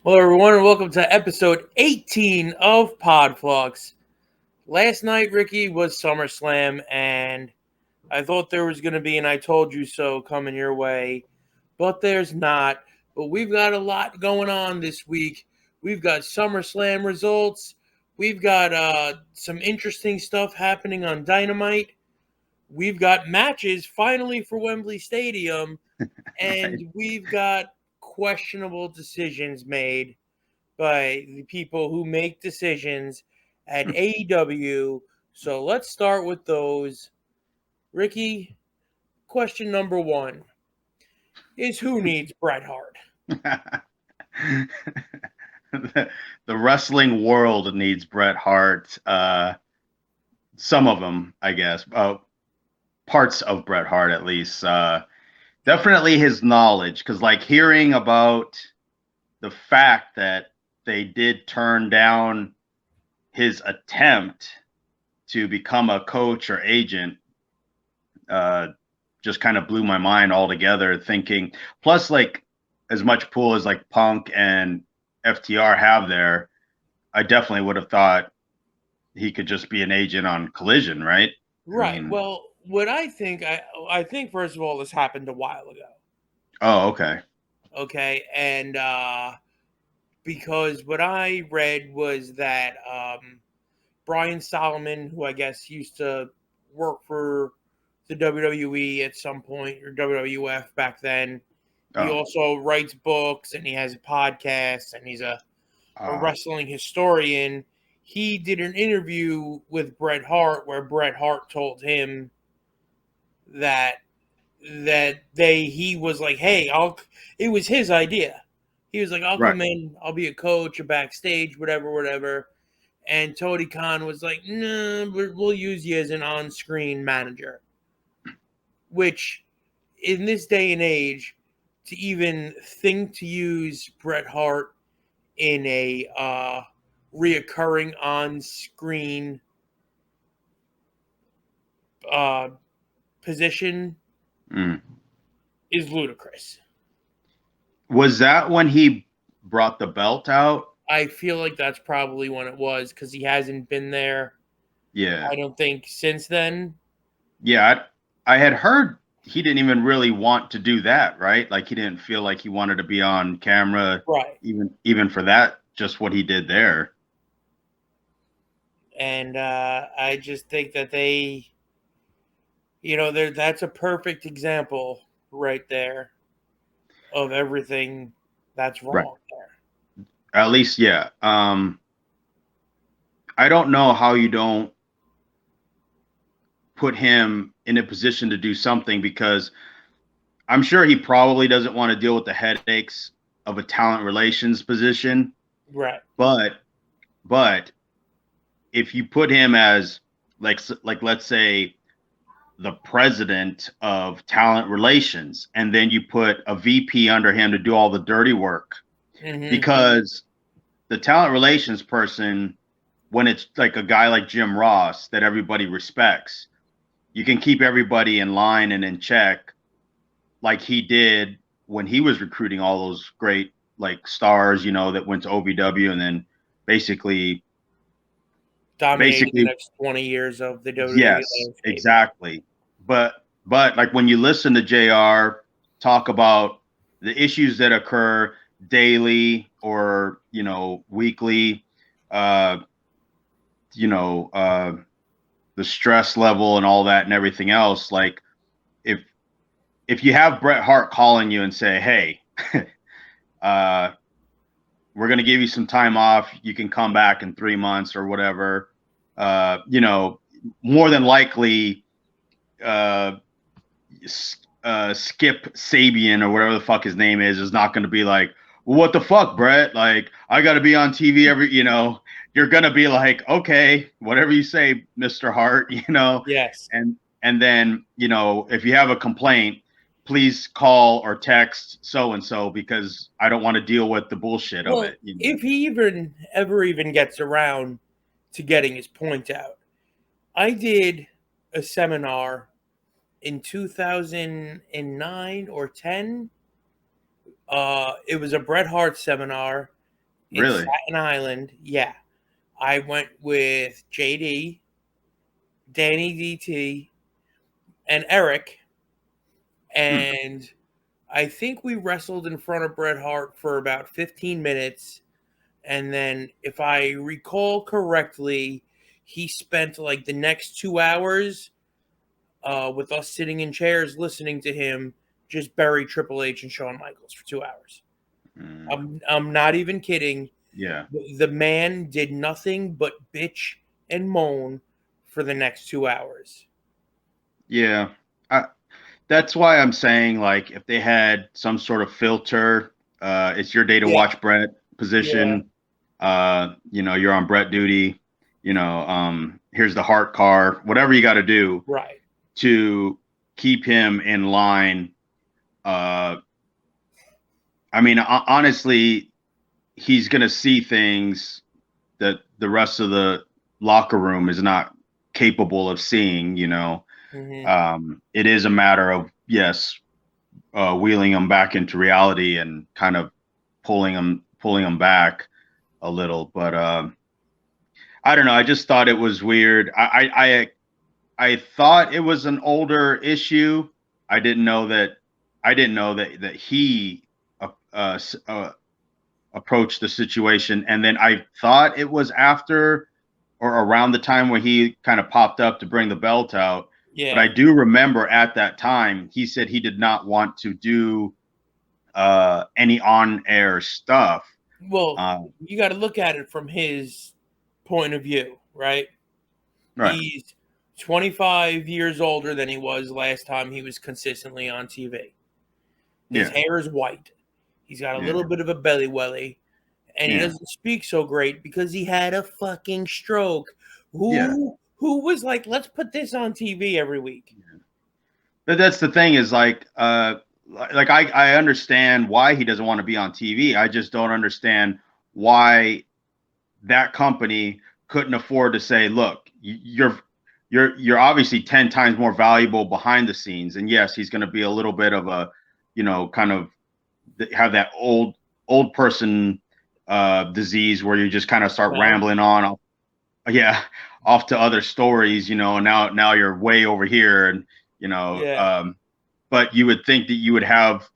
Hello, everyone, and welcome to episode 18 of Podfluxxx. Last night, Ricky, was SummerSlam, and I thought there was going to be an I told you so coming your way, but there's not. But we've got a lot going on this week. We've got SummerSlam results. We've got some interesting stuff happening on Dynamite. We've got matches finally for Wembley Stadium, and we've got questionable decisions made by the people who make decisions at AEW. So let's start with those. Ricky, question number one is who needs Bret Hart? The wrestling world needs Bret Hart. Some of them, I guess. Parts of Bret Hart, at least. Definitely his knowledge, because like hearing about the fact that they did turn down his attempt to become a coach or agent just kind of blew my mind altogether. Thinking, plus, like as much pull as like Punk and FTR have there, I definitely would have thought he could just be an agent on Collision, right? Right. Well, what I think, I think first of all, this happened a while ago. Oh, okay. Okay, and because what I read was that Brian Solomon, who I guess used to work for the WWE at some point or WWF back then. He Oh, also writes books and he has a podcast and he's a wrestling historian. He did an interview with Bret Hart where Bret Hart told him that he was like, hey, it was his idea. He was like, I'll right. come in, I'll be a coach, a backstage, whatever. And Tony Khan was like, no, we'll use you as an on-screen manager. Which, in this day and age, to even think to use Bret Hart in a reoccurring on-screen uh, position Mm. is ludicrous. Was that when he brought the belt out? I feel like that's probably when it was because he hasn't been there, Yeah. I don't think, since then. Yeah. I had heard he didn't even really want to do that, right? Like he didn't feel like he wanted to be on camera, Right. even for that, just what he did there. And I just think that that's a perfect example right there of everything that's Right. wrong there. At least, yeah. I don't know how you don't put him in a position to do something because I'm sure he probably doesn't want to deal with the headaches of a talent relations position. Right. But if you put him as like let's say the president of talent relations, and then you put a VP under him to do all the dirty work, Mm-hmm. because the talent relations person, when it's like a guy like Jim Ross that everybody respects, you can keep everybody in line and in check like he did when he was recruiting all those great like stars, that went to OVW and then basically Dominating the basically next 20 years of the WWE yes, landscape. exactly. But like when you listen to JR talk about the issues that occur daily or weekly, uh, you know, uh, the stress level and all that and everything else, like if you have Bret Hart calling you and say, "Hey, uh, we're going to give you some time off. You can come back in 3 months or whatever," more than likely, uh, Skip Sabian or whatever the fuck his name is not going to be like, well, what the fuck, Brett? Like, I got to be on TV you're going to be like, okay, whatever you say, Mr. Hart, Yes. and then, if you have a complaint, please call or text so and so because I don't want to deal with the bullshit of Well, it. if he ever gets around to getting his point out, I did a seminar in 2009 or 10. It was a Bret Hart seminar, in Really? Staten Island. Yeah. I went with JD, Danny DT, and Eric, Hmm. and I think we wrestled in front of Bret Hart for about 15 minutes. And then, if I recall correctly, he spent like the next 2 hours with us sitting in chairs listening to him just bury Triple H and Shawn Michaels for 2 hours. Mm. I'm not even kidding. Yeah. The man did nothing but bitch and moan for the next 2 hours. Yeah. That's why I'm saying, like, if they had some sort of filter, it's your day to Yeah, watch Brett yeah, position. You're on Brett duty. Here's the heart car. Whatever you got to do right. to keep him in line. Uh, I mean, honestly, he's gonna see things that the rest of the locker room is not capable of seeing. Hmm. It is a matter of, yes, wheeling them back into reality and kind of pulling them back a little. But I don't know. I just thought it was weird. I thought it was an older issue. I didn't know that. I didn't know that he uh, uh, uh, approached the situation, and then I thought it was after or around the time when he kind of popped up to bring the belt out. But I Yeah. do remember at that time he said he did not want to do any on-air stuff. Well, Uh, you got to look at it from his point of view, right? right. He's 25 years older than he was last time he was consistently on TV. His Yeah. hair is white. He's got a Yeah. little bit of a belly welly, and he Yeah. doesn't speak so great because he had a fucking stroke. Yeah. Who was like, let's put this on TV every week? But that's the thing is like I understand why he doesn't want to be on TV. I just don't understand why that company couldn't afford to say, look, you're obviously 10 times more valuable behind the scenes. And yes, he's going to be a little bit of a, kind of have that old person disease where you just kind of start Well, rambling on. Yeah, off to other stories, and now you're way over here, and yeah, but you would think that you would have,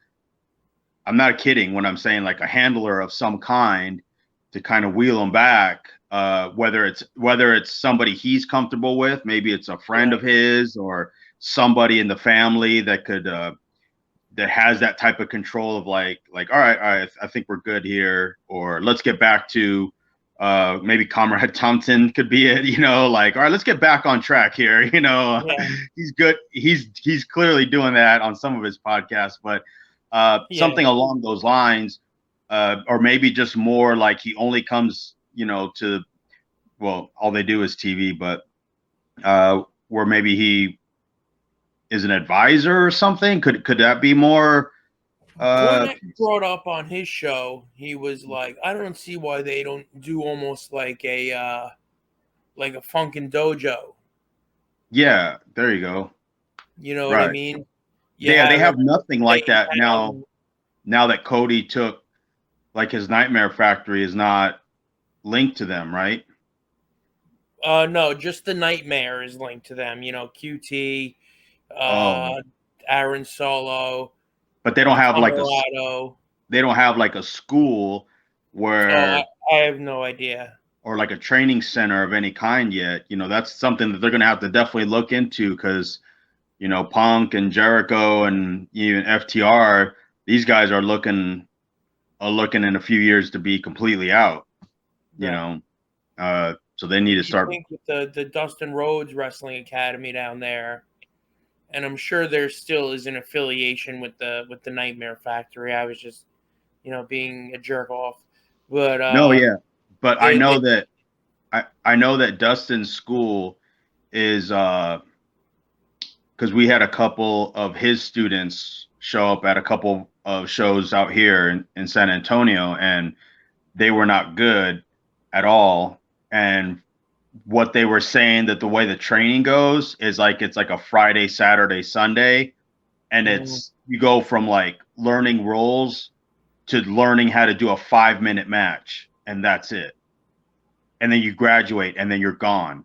I'm not kidding when I'm saying like a handler of some kind to kind of wheel them back, whether it's somebody he's comfortable with, maybe it's a friend of right. his or somebody in the family that could that has that type of control of like, all right, I think we're good here, or let's get back to maybe Comrade Thompson could be it, like, all right, let's get back on track here. Yeah, He's good. He's clearly doing that on some of his podcasts, but yeah. something along those lines, or maybe just more like he only comes, to, well, all they do is TV, but where maybe he is an advisor or something. Could that be more? Cornette brought up on his show, he was like, I don't see why they don't do almost like a Funkin' Dojo. Yeah, there you go. You know what I Right. mean? You They have have nothing like they that have now. Now that Cody took, like, his Nightmare Factory is not linked to them, right? no, just the Nightmare is linked to them. You know, QT, Oh, uh, Aaron Solo, but they don't have like Camarato. they don't have like a school Oh, where, I have no idea. or like a training center of any kind yet. That's something that they're going to have to definitely look into, because Punk and Jericho and even FTR, these guys are looking in a few years to be completely out. You Right. know, so they need to You start. think with the Dustin Rhodes Wrestling Academy down there, and I'm sure there still is an affiliation with the Nightmare Factory. I was just, being a jerk off, but No, yeah, but I they know that I know that Dustin's school is because we had a couple of his students show up at a couple of shows out here in San Antonio, and they were not good at all. And what they were saying, that the way the training goes is like, it's like a Friday, Saturday, Sunday, and mm, it's, you go from like learning roles to learning how to do a 5-minute match. and that's it. And then you graduate and then you're gone.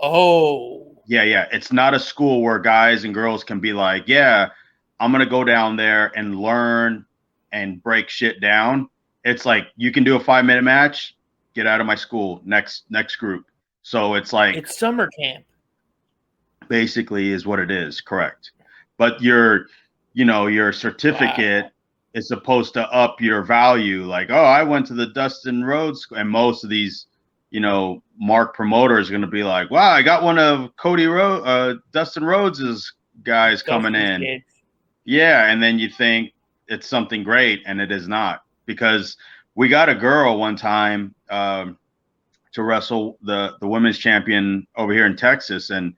Oh. Yeah. It's not a school where guys and girls can be like, yeah, I'm going to go down there and learn and break shit down. It's like, you can do a 5-minute match, get out of my school, next group. So it's like, it's summer camp. Basically is what it is. Correct. But your certificate is supposed to up your value. Like, oh, I went to the Dustin Rhodes, and most of these, mark promoters are going to be like, wow, I got one of Dustin Rhodes's guys coming in. Kids. Yeah. And then you think it's something great, and it is not, because we got a girl one time to wrestle the women's champion over here in Texas, and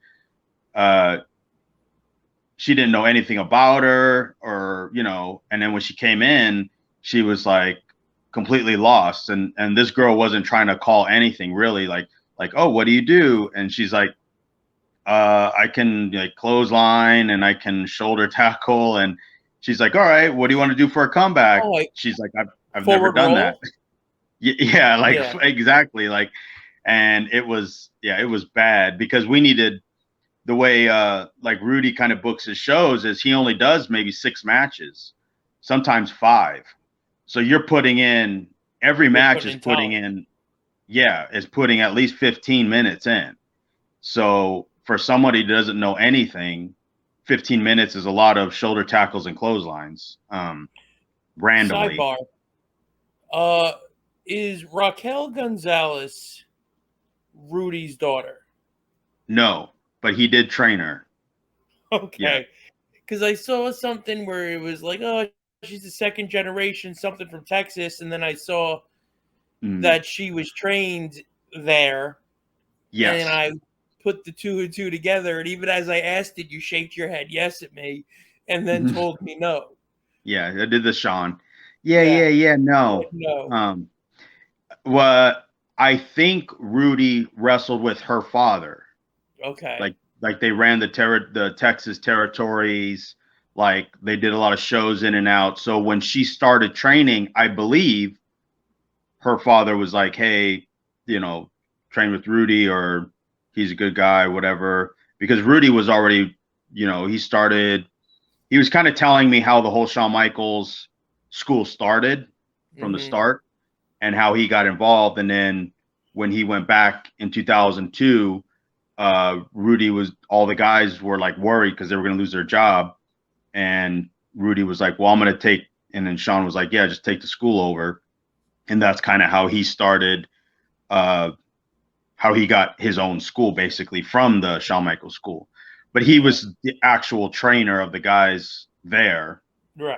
she didn't know anything about her, or and then when she came in, she was like completely lost, and this girl wasn't trying to call anything really, like, oh, what do you do? And she's like, I can like clothesline, and I can shoulder tackle. And she's like, all right, what do you want to do for a comeback? She's like, I've never done that. Yeah, exactly. Like, and it was bad, because we needed, the way like Rudy kind of books his shows is he only does maybe 6 matches, sometimes 5. So you're putting in, every match is putting at least 15 minutes in. So for somebody who doesn't know anything, 15 minutes is a lot of shoulder tackles and clotheslines. Randomly. Sidebar. Is Raquel Gonzalez Rudy's daughter? No, but he did train her. Okay. Because I saw something where it was like, oh, she's a second generation, something from Texas. And then I saw that she was trained there. Yes. And I put the 2 and 2 together. And even as I asked it, you shaked your head yes at me and then told me no. Yeah, I did the Sean. No. Well, I think Rudy wrestled with her father. Okay. Like they ran the Texas territories. Like they did a lot of shows in and out. So when she started training, I believe her father was like, hey, train with Rudy, or he's a good guy, whatever. Because Rudy was already, he was kind of telling me how the whole Shawn Michaels school started from the start, and how he got involved. And then when he went back in 2002, Rudy all the guys were like worried because they were going to lose their job. And Rudy was like, well, I'm going to take, and then Shawn was like, yeah, just take the school over. And that's kind of how he started, how he got his own school, basically, from the Shawn Michaels school. But he was the actual trainer of the guys there. Right.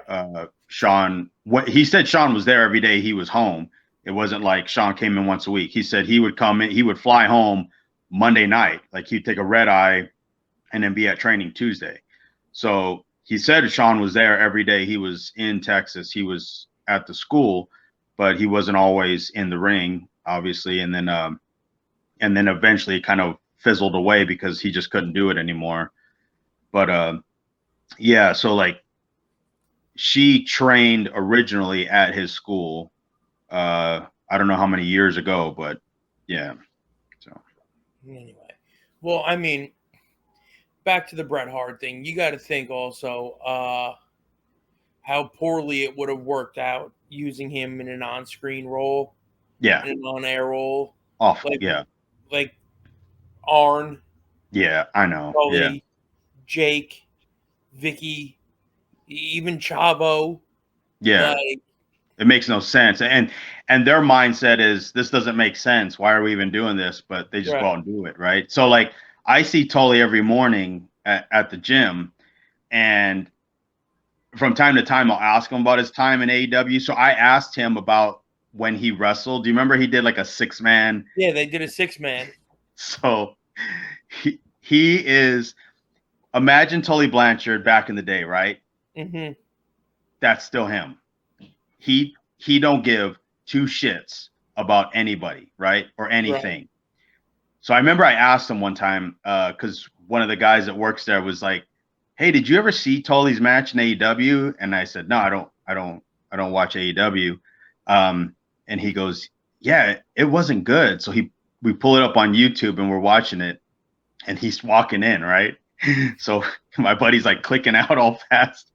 He said Shawn was there every day he was home. It wasn't like Shawn came in once a week. He said he would come in, he would fly home Monday night. Like he'd take a red eye and then be at training Tuesday. So he said Shawn was there every day he was in Texas. He was at the school, but he wasn't always in the ring, obviously. And then eventually it kind of fizzled away because he just couldn't do it anymore. But yeah, so like she trained originally at his school. I don't know how many years ago, but yeah. So anyway, well, I mean, back to the Bret Hart thing. You got to think also how poorly it would have worked out using him in an on-screen role, in an on-air role. Awful, like Arn. Yeah, I know. Tully, Jake, Vicky, even Chavo. Yeah. It makes no sense. And their mindset is, this doesn't make sense. Why are we even doing this? But they just go out and do it, right? So like I see Tully every morning at the gym, and from time to time I'll ask him about his time in AEW. So I asked him about when he wrestled. Do you remember he did like a 6-man? Yeah, they did a 6-man. So he is, imagine Tully Blanchard back in the day, right? Mm-hmm. That's still him. He don't give 2 shits about anybody, right? Or anything. Right. So I remember I asked him one time, because one of the guys that works there was like, hey, did you ever see Tully's match in AEW? And I said, no, I don't watch AEW. And And he goes, yeah, it wasn't good. So we pull it up on YouTube and we're watching it, and he's walking in, right? So my buddy's like clicking out all fast.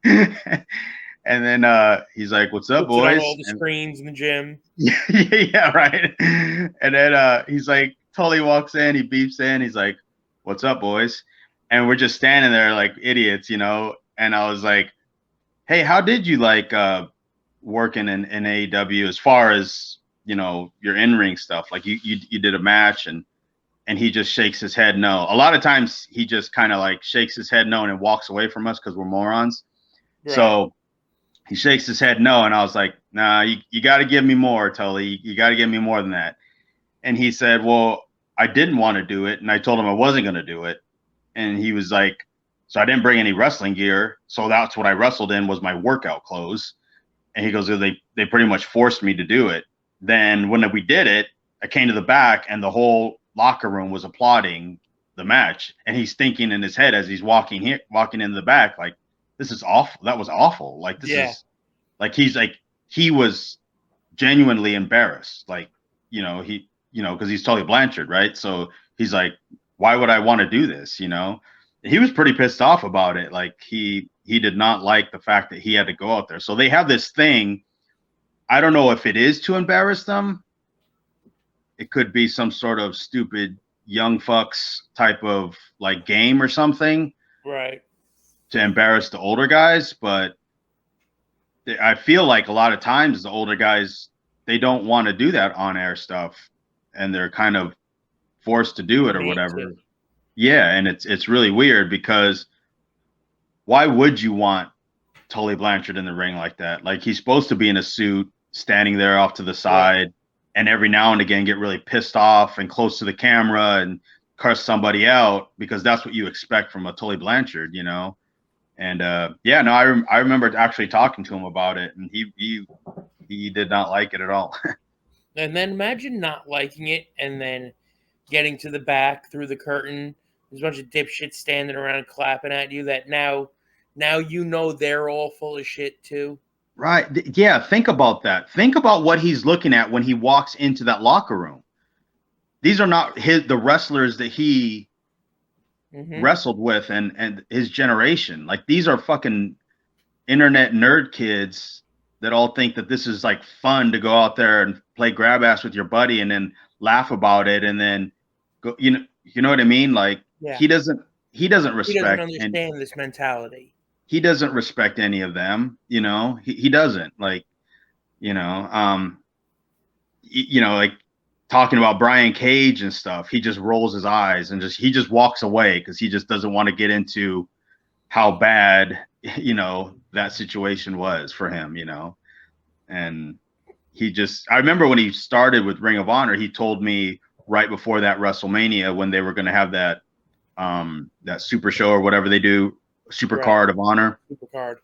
And then he's like, "What's up, Puts it on boys?" all the screens in the gym. Yeah, right. And then he's like, totally walks in, he beeps in, he's like, "What's up, boys?" And we're just standing there like idiots, you know. And I was like, "Hey, how did you like working in AEW as far as, you know, your in-ring stuff? Like you did a match?" And he just shakes his head no. A lot of times he just kind of like shakes his head no and walks away from us because we're morons. Right. So he shakes his head no, and I was like, "Nah, you got to give me more, Tully. You got to give me more than that." And he said, "Well, I didn't want to do it, and I told him I wasn't going to do it." And he was like, "So I didn't bring any wrestling gear, so that's what I wrestled in was my workout clothes." And he goes, "They pretty much forced me to do it." Then when we did it, I came to the back, and the whole locker room was applauding the match, and he's thinking in his head as he's walking in the back, like, "This is awful. That was awful. Like this is like he was genuinely embarrassed. Like, you know, because he's Tully Blanchard, right? So he's like, why would I want to do this? You know, he was pretty pissed off about it. Like he did not like the fact that he had to go out there. So they have this thing. I don't know if it is to embarrass them. It could be some sort of stupid young fucks type of like game or something, Right. to embarrass the older guys. But I feel like a lot of times the older guys, they don't want to do that on air stuff, and they're kind of forced to do it or whatever. Yeah, and it's really weird because why would you want Tully Blanchard in the ring like that? Like he's supposed to be in a suit, standing there off to the side, and every now and again get really pissed off and close to the camera and curse somebody out because that's what you expect from a Tully Blanchard, you know. And yeah, no, I remember actually talking to him about it, and he did not like it at all. And then imagine not liking it and then getting to the back through the curtain. There's a bunch of dipshits standing around clapping at you that now you know they're all full of shit too. Right. Yeah, think about that. Think about what he's looking at when he walks into that locker room. These are not the wrestlers that he wrestled with and his generation. Like these are fucking internet nerd kids that all think that this is like fun to go out there and play grab ass with your buddy and then laugh about it and then go, you know what I mean? Like he doesn't respect understand this mentality. He doesn't respect any of them, you know. He doesn't, like, you know, like talking about Brian Cage and stuff. He just rolls his eyes and he just walks away because he just doesn't want to get into how bad, you know, that situation was for him, you know. And I remember when he started with Ring of Honor, he told me right before that WrestleMania when they were going to have that that super show or whatever they do, super card of honor. Super card.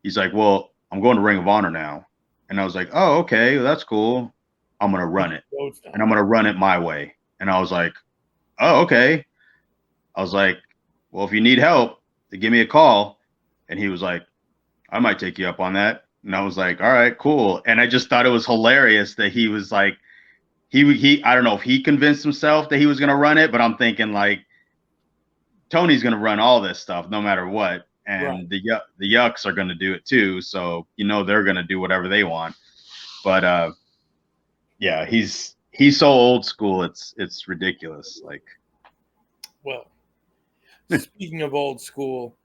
He's like, "Well, I'm going to Ring of Honor now." And I was like, "Oh, okay, well, that's cool. I'm going to run it. And I'm going to run it my way." And I was like, "Oh, okay." I was like, "Well, if you need help, to give me a call." And he was like, "I might take you up on that." And I was like, "All right, cool." And I just thought it was hilarious that he was like, he I don't know if he convinced himself that he was going to run it, but I'm thinking like Tony's going to run all this stuff no matter what. And the Yucks are going to do it too. So, you know, they're going to do whatever they want. But yeah, he's so old school. It's ridiculous. Like, well, speaking of old school,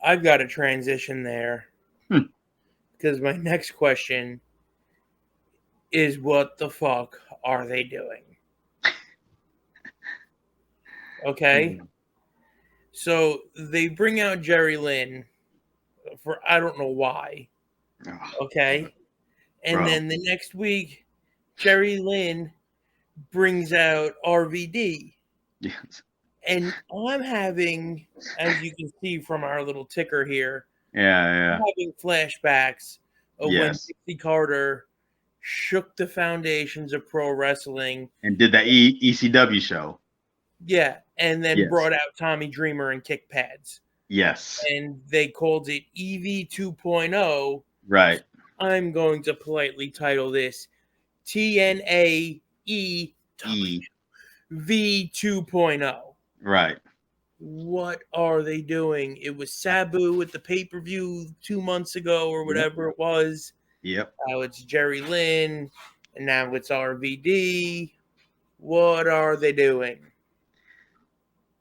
I've got a transition there because my next question is, what the fuck are they doing? Okay. So they bring out Jerry Lynn for I don't know why. Okay. And then the next week, Jerry Lynn brings out RVD. Yes. And I'm having, as you can see from our little ticker here, I'm having flashbacks of when Dixie Carter shook the foundations of pro wrestling and did that ECW show. Yeah, and then brought out Tommy Dreamer and kick pads. Yes. And they called it EV 2.0. Right. I'm going to politely title this TNA E E. V 2.0. Right. What are they doing? It was Sabu at the pay-per-view 2 months ago or whatever it was. Yep. Now it's Jerry Lynn, and now it's RVD. What are they doing?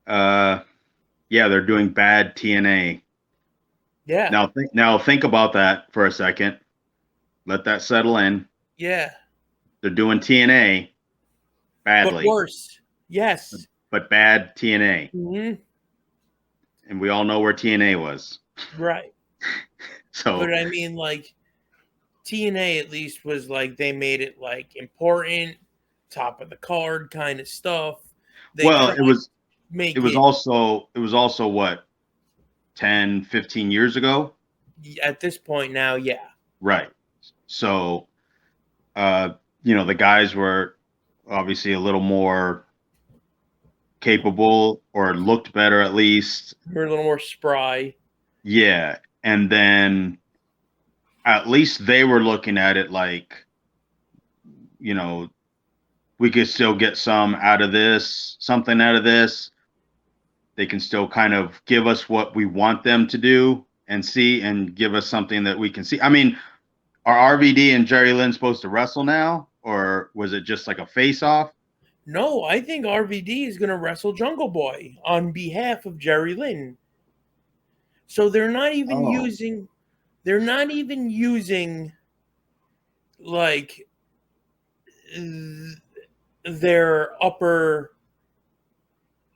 Yeah, they're doing bad TNA. Yeah. Now think about that for a second. Let that settle in. Yeah. They're doing TNA badly. But worse. Yes. But bad TNA. Mm-hmm. And we all know where TNA was. Right. So, but I mean, like, TNA at least was like, they made it like important, top of the card kind of stuff. They it was also what, 10, 15 years ago? At this point now, yeah. Right. So, the guys were obviously a little more capable, or looked better at least. We're a little more spry. Yeah. And then at least they were looking at it like, we could still get something out of this. They can still kind of give us what we want them to do and see, and give us something that we can see. I mean, are RVD and Jerry Lynn supposed to wrestle now, or was it just like a face-off? No, I think RVD is going to wrestle Jungle Boy on behalf of Jerry Lynn. So they're not even using like their upper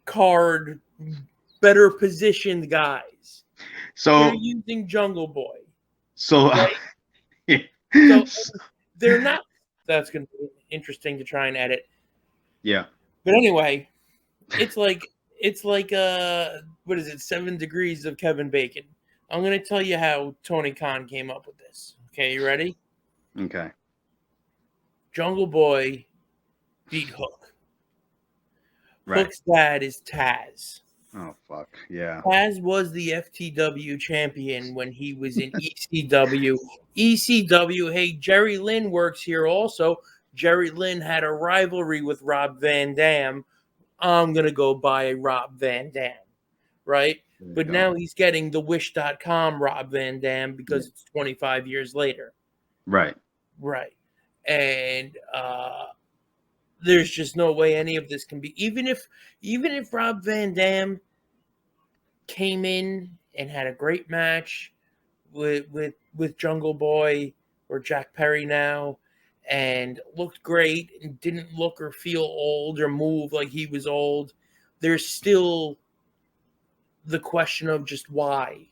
card, better positioned guys. So they're using Jungle Boy. So, right? So they're not. That's going to be interesting to try and edit. Yeah. But anyway, it's like what is it? 7 degrees of Kevin Bacon. I'm going to tell you how Tony Khan came up with this. Okay, you ready? Okay. Jungle Boy beat Hook. Right. Hook's dad is Taz. Oh, fuck. Yeah. Taz was the FTW champion when he was in ECW. ECW, hey, Jerry Lynn works here also. Jerry Lynn had a rivalry with Rob Van Dam. I'm going to go buy Rob Van Dam, right? But now he's getting the Wish.com Rob Van Dam because it's 25 years later. Right. Right. And there's just no way any of this can be. Even if Rob Van Dam came in and had a great match with Jungle Boy or Jack Perry now, and looked great and didn't look or feel old or move like he was old, there's still the question of just why.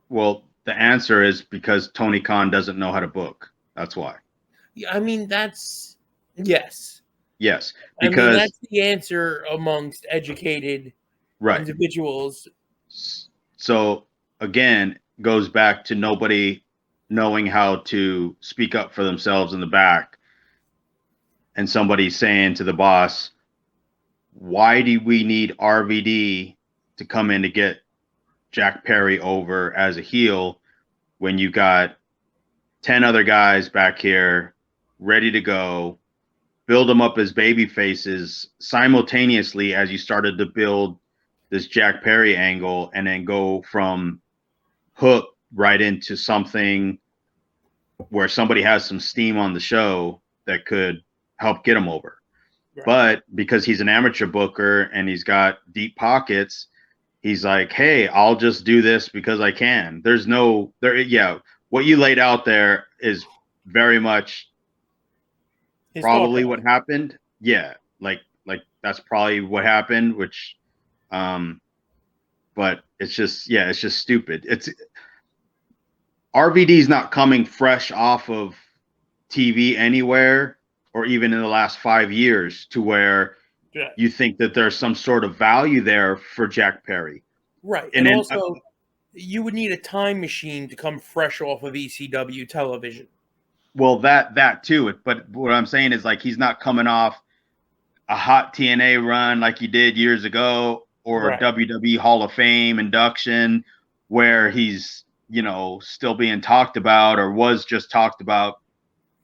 Well, the answer is because Tony Khan doesn't know how to book. That's why. I mean, that's yes. Yes, because I mean, that's the answer amongst educated individuals. So again, goes back to nobody knowing how to speak up for themselves in the back, and somebody saying to the boss, why do we need RVD to come in to get Jack Perry over as a heel when you got 10 other guys back here ready to go? Build them up as baby faces simultaneously as you started to build this Jack Perry angle, and then go from Hook right into something where somebody has some steam on the show that could help get him over. Right. But because he's an amateur booker and he's got deep pockets, he's like, hey, I'll just do this because I can. What you laid out there is very much probably what happened. Yeah, like that's probably what happened, which but it's just stupid. It's RVD's not coming fresh off of TV anywhere, or even in the last 5 years, to where you think that there's some sort of value there for Jack Perry. Right. And also, you would need a time machine to come fresh off of ECW television. Well, that too. But what I'm saying is, like, he's not coming off a hot TNA run like he did years ago, or a WWE Hall of Fame induction where he's, still being talked about, or was just talked about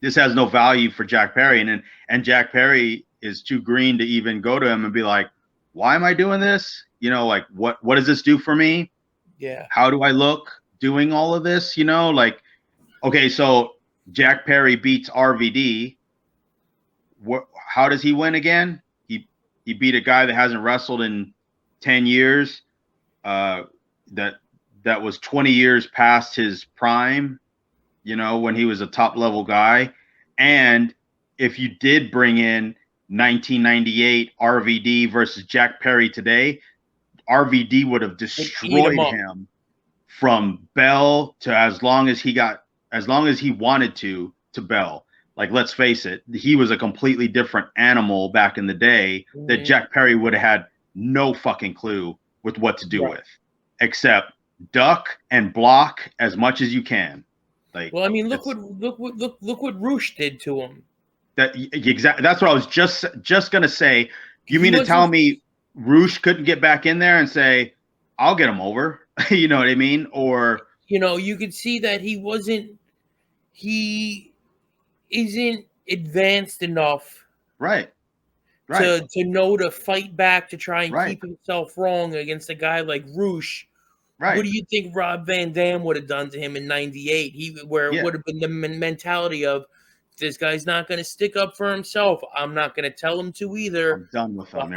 this has no value for Jack Perry. And Jack Perry is too green to even go to him and be like, why am I doing this? Like what does this do for me? Yeah. How do I look doing all of this? Like, okay, so Jack Perry beats RVD. How does he win again? He beat a guy that hasn't wrestled in 10 years. That was 20 years past his prime, when he was a top level guy. And if you did bring in 1998 RVD versus Jack Perry today, RVD would have destroyed him from Bell to as long as he wanted to Bell. Like, let's face it, he was a completely different animal back in the day that Jack Perry would have had no fucking clue with what to do with, except duck and block as much as you can. Like, well, I mean, look what Roosh did to him. Exactly. That's what I was just gonna say. You mean to tell me Roosh couldn't get back in there and say, "I'll get him over"? You know what I mean? Or you could see that he isn't advanced enough, right. to know to fight back to try and Right. keep himself wrong against a guy like Roosh. Right. What do you think Rob Van Dam would have done to him in '98? It would have been the mentality of, this guy's not going to stick up for himself. I'm not going to tell him to either. I'm done with him.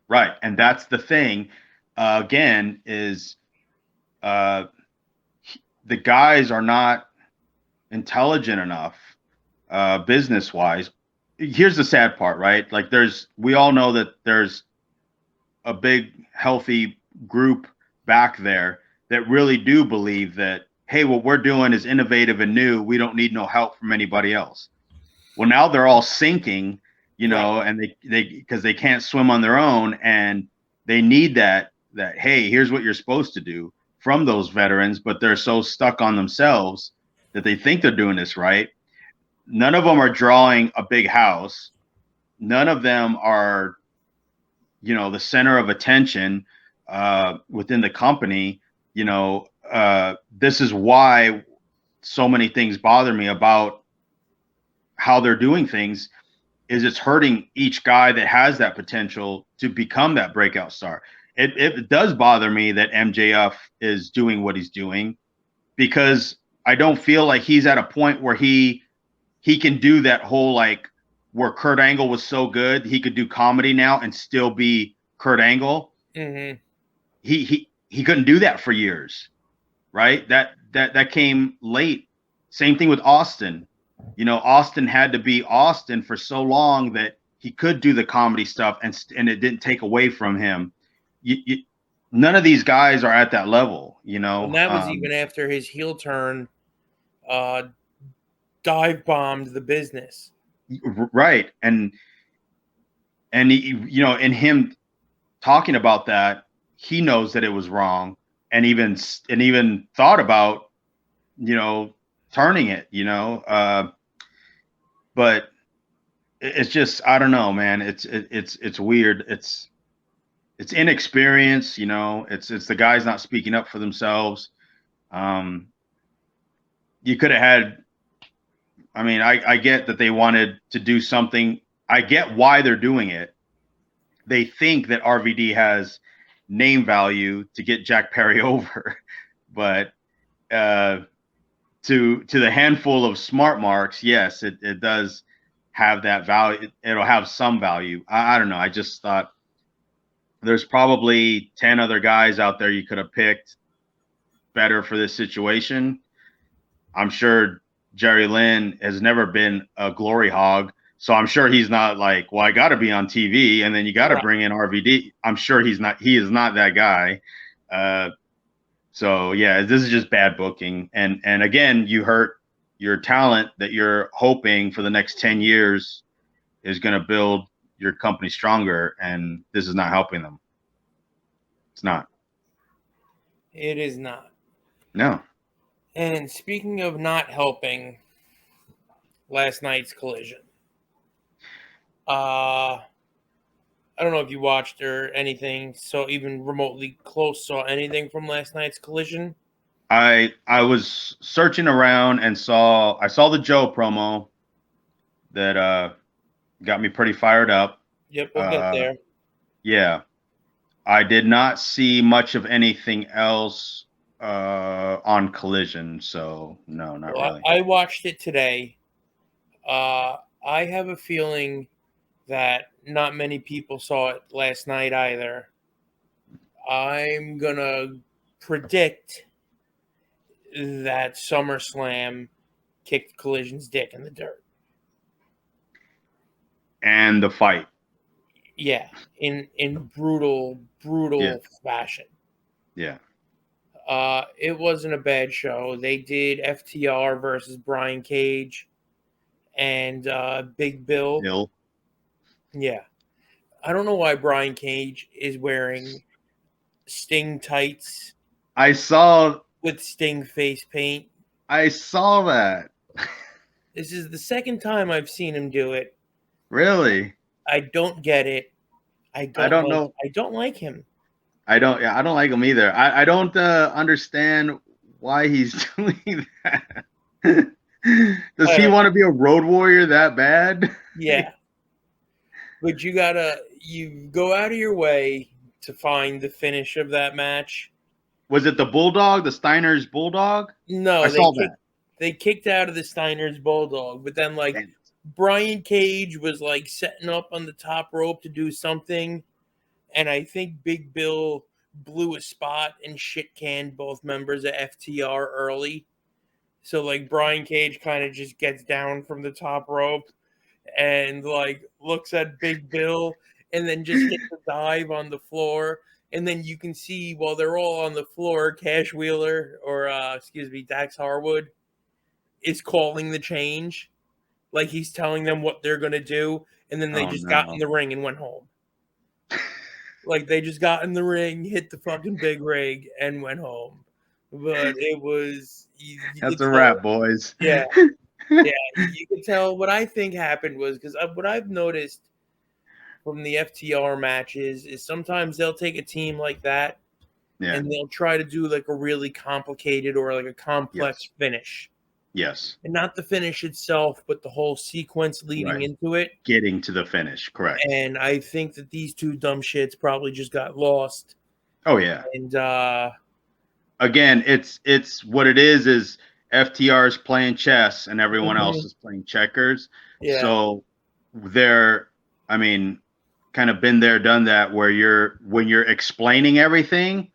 Right. And that's the thing. Again, is the guys are not intelligent enough, business wise. Here's the sad part, right? Like, we all know that there's a big, healthy group back there that really do believe that, hey, what we're doing is innovative and new. We don't need no help from anybody else. Well, now they're all sinking, and because they can't swim on their own, and they need that, hey, here's what you're supposed to do from those veterans, but they're so stuck on themselves that they think they're doing this right. None of them are drawing a big house. None of them are, the center of attention within the company. This is why so many things bother me about how they're doing things, is it's hurting each guy that has that potential to become that breakout star. It does bother me that MJF is doing what he's doing, because I don't feel like he's at a point where he can do that whole, like, where Kurt Angle was so good, he could do comedy now and still be Kurt Angle. Mm-hmm. He couldn't do that for years, right? That came late. Same thing with Austin. Austin had to be Austin for so long that he could do the comedy stuff, and it didn't take away from him. None of these guys are at that level, And that was even after his heel turn dive bombed the business. Right. And he, in him talking about that, he knows that it was wrong, and even thought about, turning it, but it's just, I don't know, man. It's weird. It's inexperience, it's the guys not speaking up for themselves. You could have had, I mean, I get that they wanted to do something. I get why they're doing it. They think that RVD has name value to get Jack Perry over, but to the handful of smart marks, yes, it does have that value. It'll have some value. I don't know. I just thought there's probably 10 other guys out there you could have picked better for this situation. I'm sure Jerry Lynn has never been a glory hog, so I'm sure he's not like, well, I got to be on TV, and then you got to bring in RVD. I'm sure he is not that guy. So yeah, this is just bad booking, and again, you hurt your talent that you're hoping for the next 10 years is going to build your company stronger, and this is not helping them. It's not. It is not. No. And speaking of not helping, last night's Collision. I don't know if you watched or anything, so even remotely close saw anything from last night's Collision. I was searching around and I saw the Joe promo that got me pretty fired up. Yep, we'll get there. Yeah. I did not see much of anything else on Collision, so no, not really. I watched it today. I have a feeling that not many people saw it last night either. I'm gonna predict that SummerSlam kicked Collision's dick in the dirt. And the fight. Yeah, in brutal fashion. Yeah. It wasn't a bad show. They did FTR versus Brian Cage and Big Bill. Yeah. I don't know why Brian Cage is wearing Sting tights. I saw with Sting face paint. I saw that. This is the second time I've seen him do it. Really? I don't get it. I don't know. I don't like him. I don't like him either. I don't understand why he's doing that. Does he want to be a road warrior that bad? Yeah. But you go out of your way to find the finish of that match. Was it the Bulldog, the Steiner's Bulldog? No, they kicked out of the Steiner's Bulldog, but then Brian Cage was setting up on the top rope to do something, and I think Big Bill blew a spot and shit canned both members of FTR early. So Brian Cage kind of just gets down from the top rope and looks at Big Bill and then just hits a dive on the floor. And then you can see while they're all on the floor, Cash Wheeler Dax Harwood is calling the change. He's telling them what they're going to do. And then they got in the ring and went home. They just got in the ring, hit the fucking big rig, and went home. But it was... That's a wrap, boys. Yeah. Yeah, you can tell what I think happened was because what I've noticed from the FTR matches is sometimes they'll take a team like that and they'll try to do a really complicated or a complex finish. Yes. And not the finish itself, but the whole sequence leading into it. Getting to the finish, correct. And I think that these two dumb shits probably just got lost. Oh, yeah. And again, it's what it is FTR is playing chess and everyone else is playing checkers. Yeah. So kind of been there, done that, where when you're explaining everything,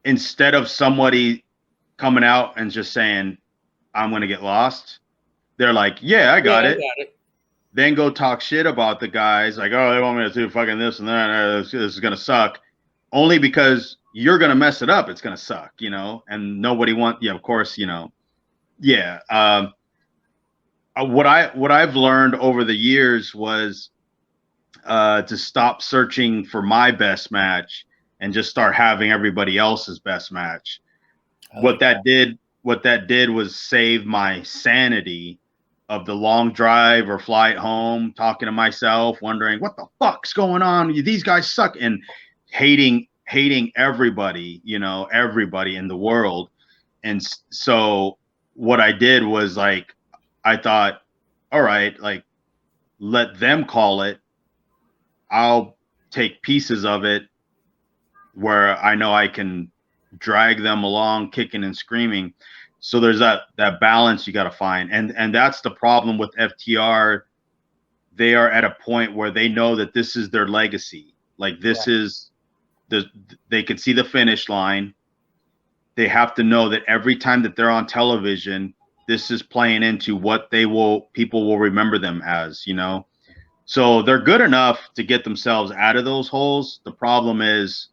instead of somebody coming out and just saying, I'm going to get lost, they're like, yeah, I got it. Then go talk shit about the guys they want me to do fucking this and that. This is going to suck. Only because you're going to mess it up. It's going to suck, and nobody of course, what I've learned over the years was to stop searching for my best match and just start having everybody else's best match. What that did was save my sanity of the long drive or flight home, talking to myself, wondering what the fuck's going on. These guys suck, and hating everybody, everybody in the world. And so what I did was I thought, all right, let them call it. I'll take pieces of it where I know I can drag them along, kicking and screaming. So there's that balance you got to find. And that's the problem with FTR. They are at a point where they know that this is their legacy. They could see the finish line. They have to know that every time that they're on television, this is playing into what people will remember them as, So they're good enough to get themselves out of those holes. The problem is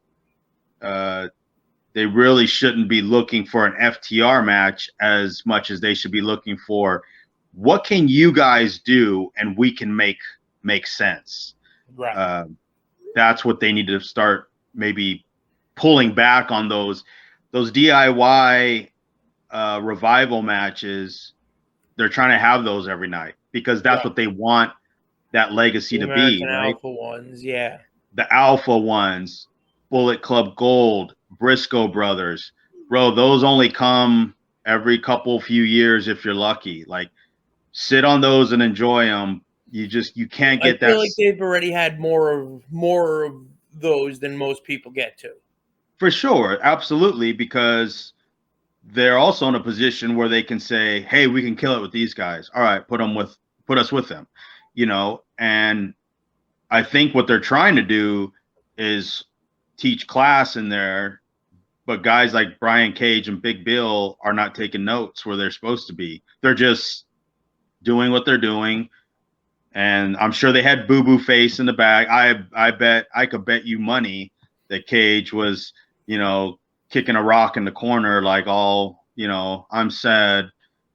they really shouldn't be looking for an FTR match as much as they should be looking for what can you guys do and we can make sense. Right. That's what they need to start maybe pulling back on those DIY revival matches. They're trying to have those every night because that's what they want that legacy to be, right? Alpha ones, the Alpha ones, Bullet Club Gold, Briscoe Brothers, bro, those only come every few years if you're lucky. Like, sit on those and enjoy them. You can't get I feel that. like they've already had more of those than most people get to. For sure, absolutely, because they're also in a position where they can say, "Hey, we can kill it with these guys. All right, put us with them," And I think what they're trying to do is teach class in there, but guys like Brian Cage and Big Bill are not taking notes where they're supposed to be. They're just doing what they're doing. And I'm sure they had Boo Boo Face in the bag. I could bet you money that Cage was, kicking a rock in the corner, like, all, I'm sad.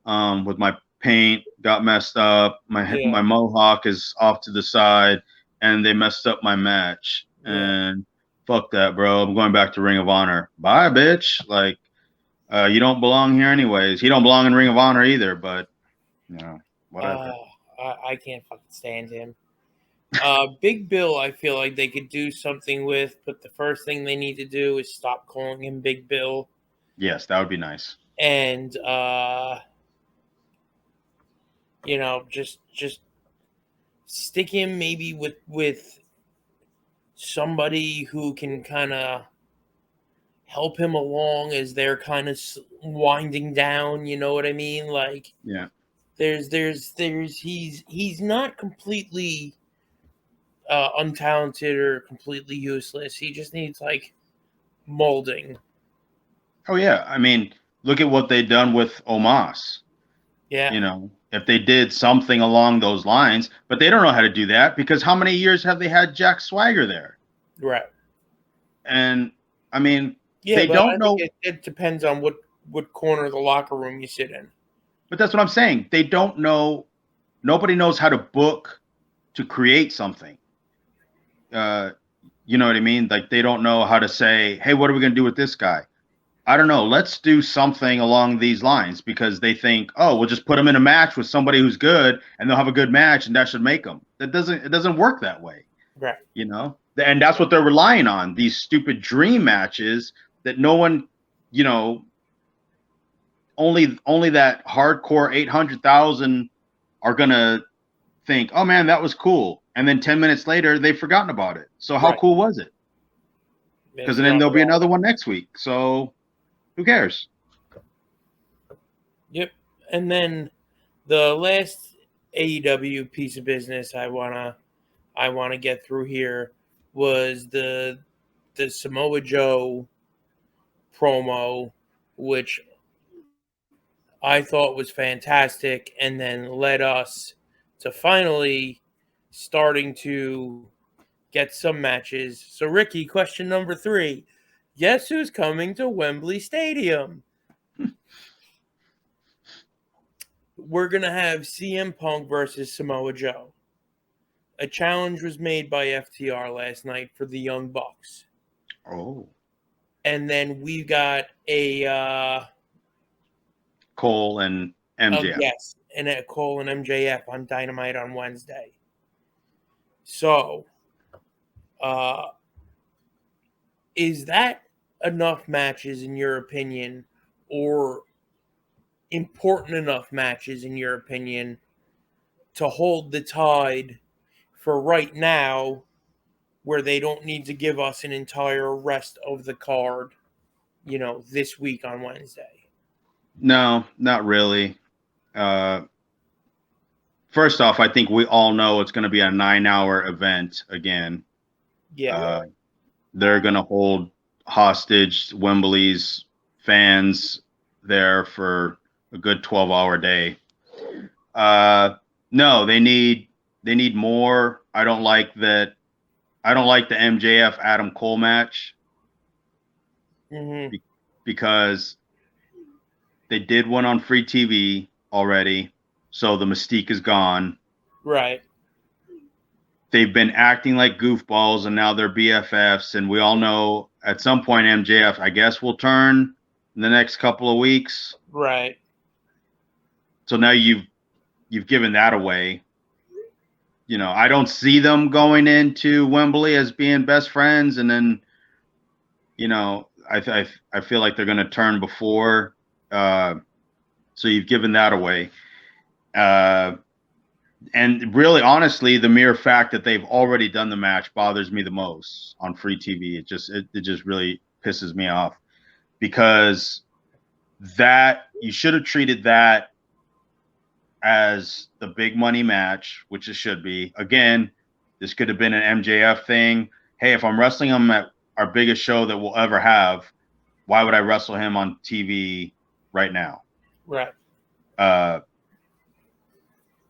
With my paint got messed up. My mohawk is off to the side, and they messed up my match. And fuck that, bro. I'm going back to Ring of Honor. Bye, bitch. Like, you don't belong here anyways. He don't belong in Ring of Honor either, but whatever. I can't fucking stand him. Big Bill, I feel like they could do something with, but the first thing they need to do is stop calling him Big Bill. Yes, that would be nice. And just stick him maybe with somebody who can kind of help him along as they're kind of winding down. You know what I mean? Like, yeah. He's not completely untalented or completely useless. He just needs like molding. Oh yeah, I mean, look at what they've done with Omos. Yeah, if they did something along those lines, but they don't know how to do that because how many years have they had Jack Swagger there? right. And I mean, Yeah, they but don't I know. think it depends on what corner of the locker room you sit in. But that's what I'm saying. They don't know. Nobody knows how to book to create something. You know what I mean? Like, they don't know how to say, "Hey, what are we going to do with this guy?" I don't know. Let's do something along these lines, because they think, "Oh, we'll just put them in a match with somebody who's good, and they'll have a good match, and that should make them." It doesn't work that way, Right. And that's what they're relying on, these stupid dream matches that no one, only that hardcore 800,000 are gonna think, "Oh man, that was cool," and then 10 minutes later they've forgotten about it. So how cool was it? Because then there'll be another one next week. So who cares? Yep. And then the last AEW piece of business I wanna get through here was the Samoa Joe promo, which I thought was fantastic, and then led us to finally starting to get some matches. So, Ricky, question number 3. Guess who's coming to Wembley Stadium? We're going to have CM Punk versus Samoa Joe. A challenge was made by FTR last night for the Young Bucks. Oh. And then we got a Cole and MJF. Yes, and a Cole and MJF on Dynamite on Wednesday. So, is that enough matches in your opinion, or important enough matches in your opinion, to hold the tide for right now, where they don't need to give us an entire rest of the card, this week on Wednesday? No, not really. First off, I think we all know it's going to be a 9-hour event again. Yeah. They're going to hold hostage Wembley's fans there for a good 12-hour day. No, they need more. I don't like that. I don't like the MJF Adam Cole match. Mm-hmm. Because they did one on free TV already, so the mystique is gone. Right. They've been acting like goofballs, and now they're BFFs, and we all know at some point MJF, I guess, will turn in the next couple of weeks. Right. So now you've given that away. I don't see them going into Wembley as being best friends, and then I feel like they're going to turn before. So you've given that away. And really, honestly, the mere fact that they've already done the match bothers me the most on free TV. It just really pisses me off, because that you should have treated that as the big money match, which it should be. Again, this could have been an MJF thing. Hey, if I'm wrestling him at our biggest show that we'll ever have, why would I wrestle him on TV right now? Right.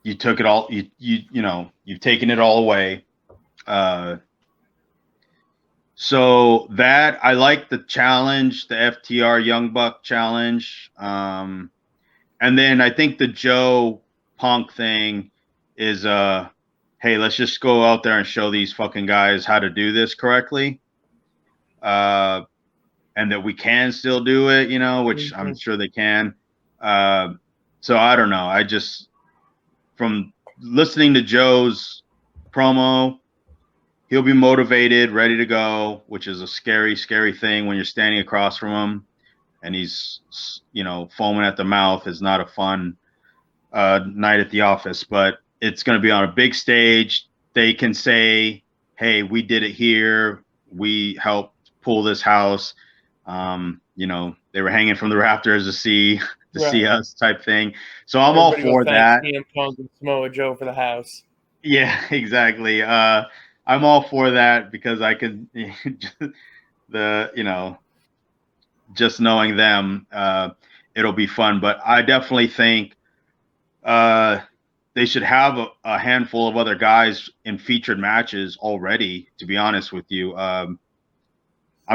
You took it all. You've taken it all away. So that I like the challenge, the FTR Young Buck challenge. And then I think the Joe Punk thing is hey, let's just go out there and show these fucking guys how to do this correctly. And that we can still do it, which I'm sure they can. So I don't know. I just, from listening to Joe's promo, he'll be motivated, ready to go, which is a scary, scary thing when you're standing across from him and he's, foaming at the mouth. Is not a fun night at the office, but it's going to be on a big stage. They can say, hey, we did it here. We helped pull this house. They were hanging from the rafters to see us type thing. So I'm all for that. CM Punk and Samoa Joe for the house. Yeah, exactly. I'm all for that, because I could just knowing them, it'll be fun. But I definitely think they should have a handful of other guys in featured matches already, to be honest with you. I'm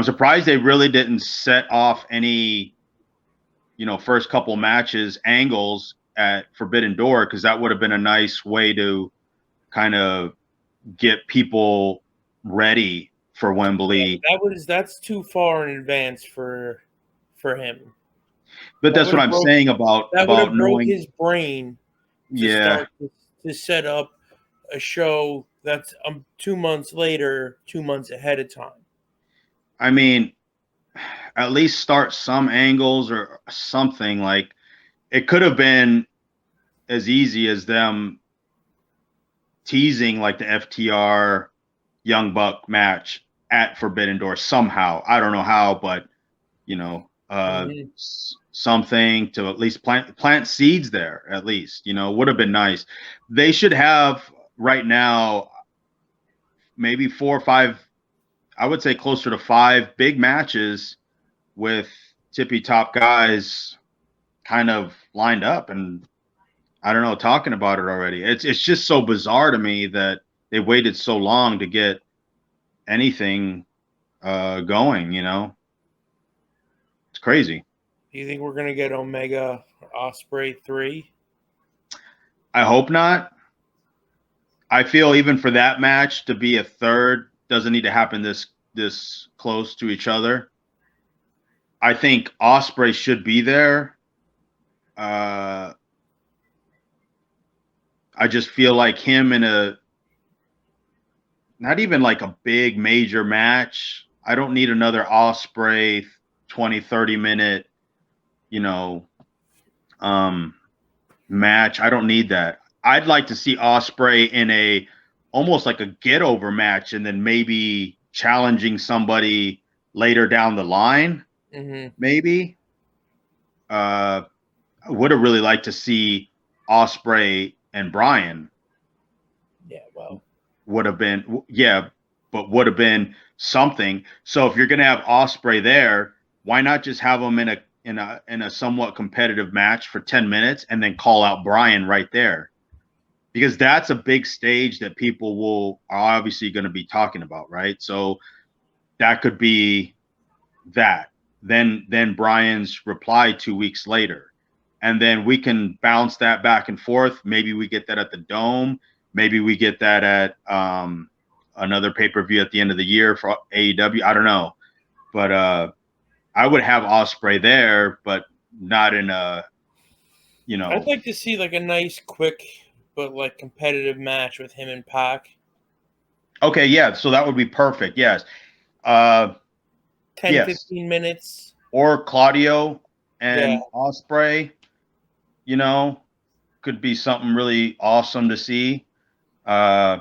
surprised they really didn't set off any, first couple matches angles at Forbidden Door, because that would have been a nice way to kind of get people ready for Wembley. Yeah, that's too far in advance for him. But that's what I'm saying about broke his brain. To set up a show that's 2 months later, 2 months ahead of time. I mean, at least start some angles or something. Like, it could have been as easy as them teasing like the FTR Young Buck match at Forbidden Door somehow. I don't know how, but something to at least plant seeds there. At least, would have been nice. They should have right now maybe 4 or 5. I would say closer to 5 big matches with tippy top guys kind of lined up, and I don't know, talking about it already. It's just so bizarre to me that they waited so long to get anything going. It's crazy. Do you think we're gonna get Omega Ospreay 3? I hope not. I feel even for that match to be a third doesn't need to happen this close to each other. I think Ospreay should be there. I just feel like him in not even like a big major match. I don't need another Ospreay 20, 30 minute, match. I don't need that. I'd like to see Ospreay in almost like a get over match, and then maybe challenging somebody later down the line. Mm-hmm. Maybe. I would have really liked to see Ospreay and Bryan. Yeah, well, would have been something. So if you're going to have Ospreay there, why not just have him in a somewhat competitive match for 10 minutes and then call out Bryan right there? Because that's a big stage that people are obviously going to be talking about, right? So that could be that. Then Bryan's reply 2 weeks later. And then we can bounce that back and forth. Maybe we get that at the Dome. Maybe we get that at another pay-per-view at the end of the year for AEW. I don't know. But I would have Ospreay there, but not in a, I'd like to see like a nice, quick, but like competitive match with him and Pac. Okay, yeah. So that would be perfect. Yes. 10, 15 minutes. Or Claudio and Yeah. Ospreay, you know, could be something really awesome to see. Yeah,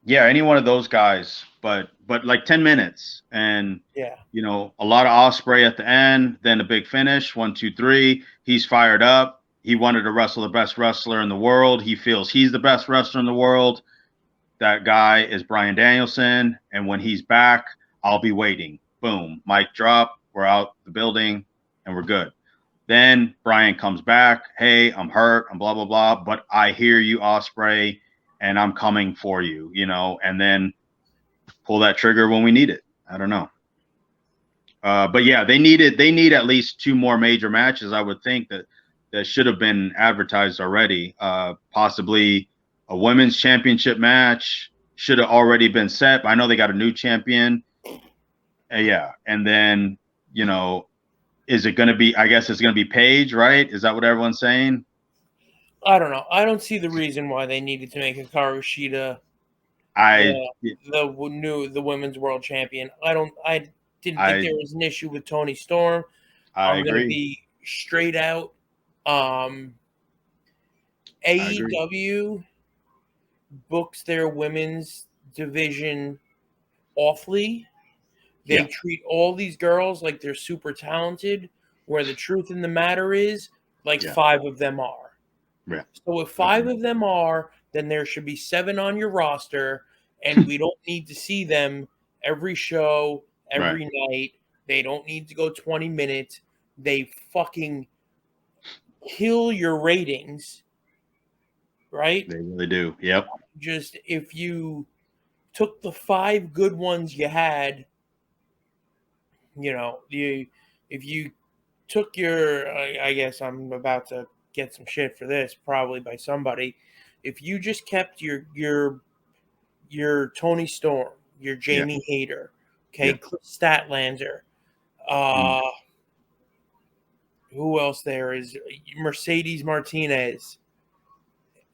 any one of those guys, but like 10 minutes and Yeah. a lot of Ospreay at the end, then a big finish, 1, 2, 3. He's fired up. He wanted to wrestle the best wrestler in the world. He feels he's the best wrestler in the world. That guy is Bryan Danielson, and when he's back, I'll be waiting. Boom, mic drop. We're out the building, and we're good. Then Bryan comes back. Hey, I'm hurt. I'm blah blah blah. But I hear you, Ospreay, and I'm coming for you. And then pull that trigger when we need it. I don't know. But yeah, they need at least 2 more major matches. I would think that should have been advertised already. Possibly a women's championship match should have already been set. I know they got a new champion. Yeah, and then is it going to be? I guess it's going to be Paige, right? Is that what everyone's saying? I don't know. I don't see the reason why they needed to make Hikaru Shida the women's world champion. I didn't think there was an issue with Toni Storm. I'm going to be straight out. AEW books their women's division awfully. They treat all these girls like they're super talented, where the truth in the matter is, 5 of them are. Yeah. So if 5 of them are, then there should be 7 on your roster, and we don't need to see them every show, every night. They don't need to go 20 minutes. They fucking kill your ratings, right? They really do. Yep. Just if you took the 5 good ones you had, if you took your, I guess I'm about to get some shit for this, probably by somebody. If you just kept your Toni Storm, your Jamie Hayter, Chris Statlander, who else there is? Mercedes Martinez,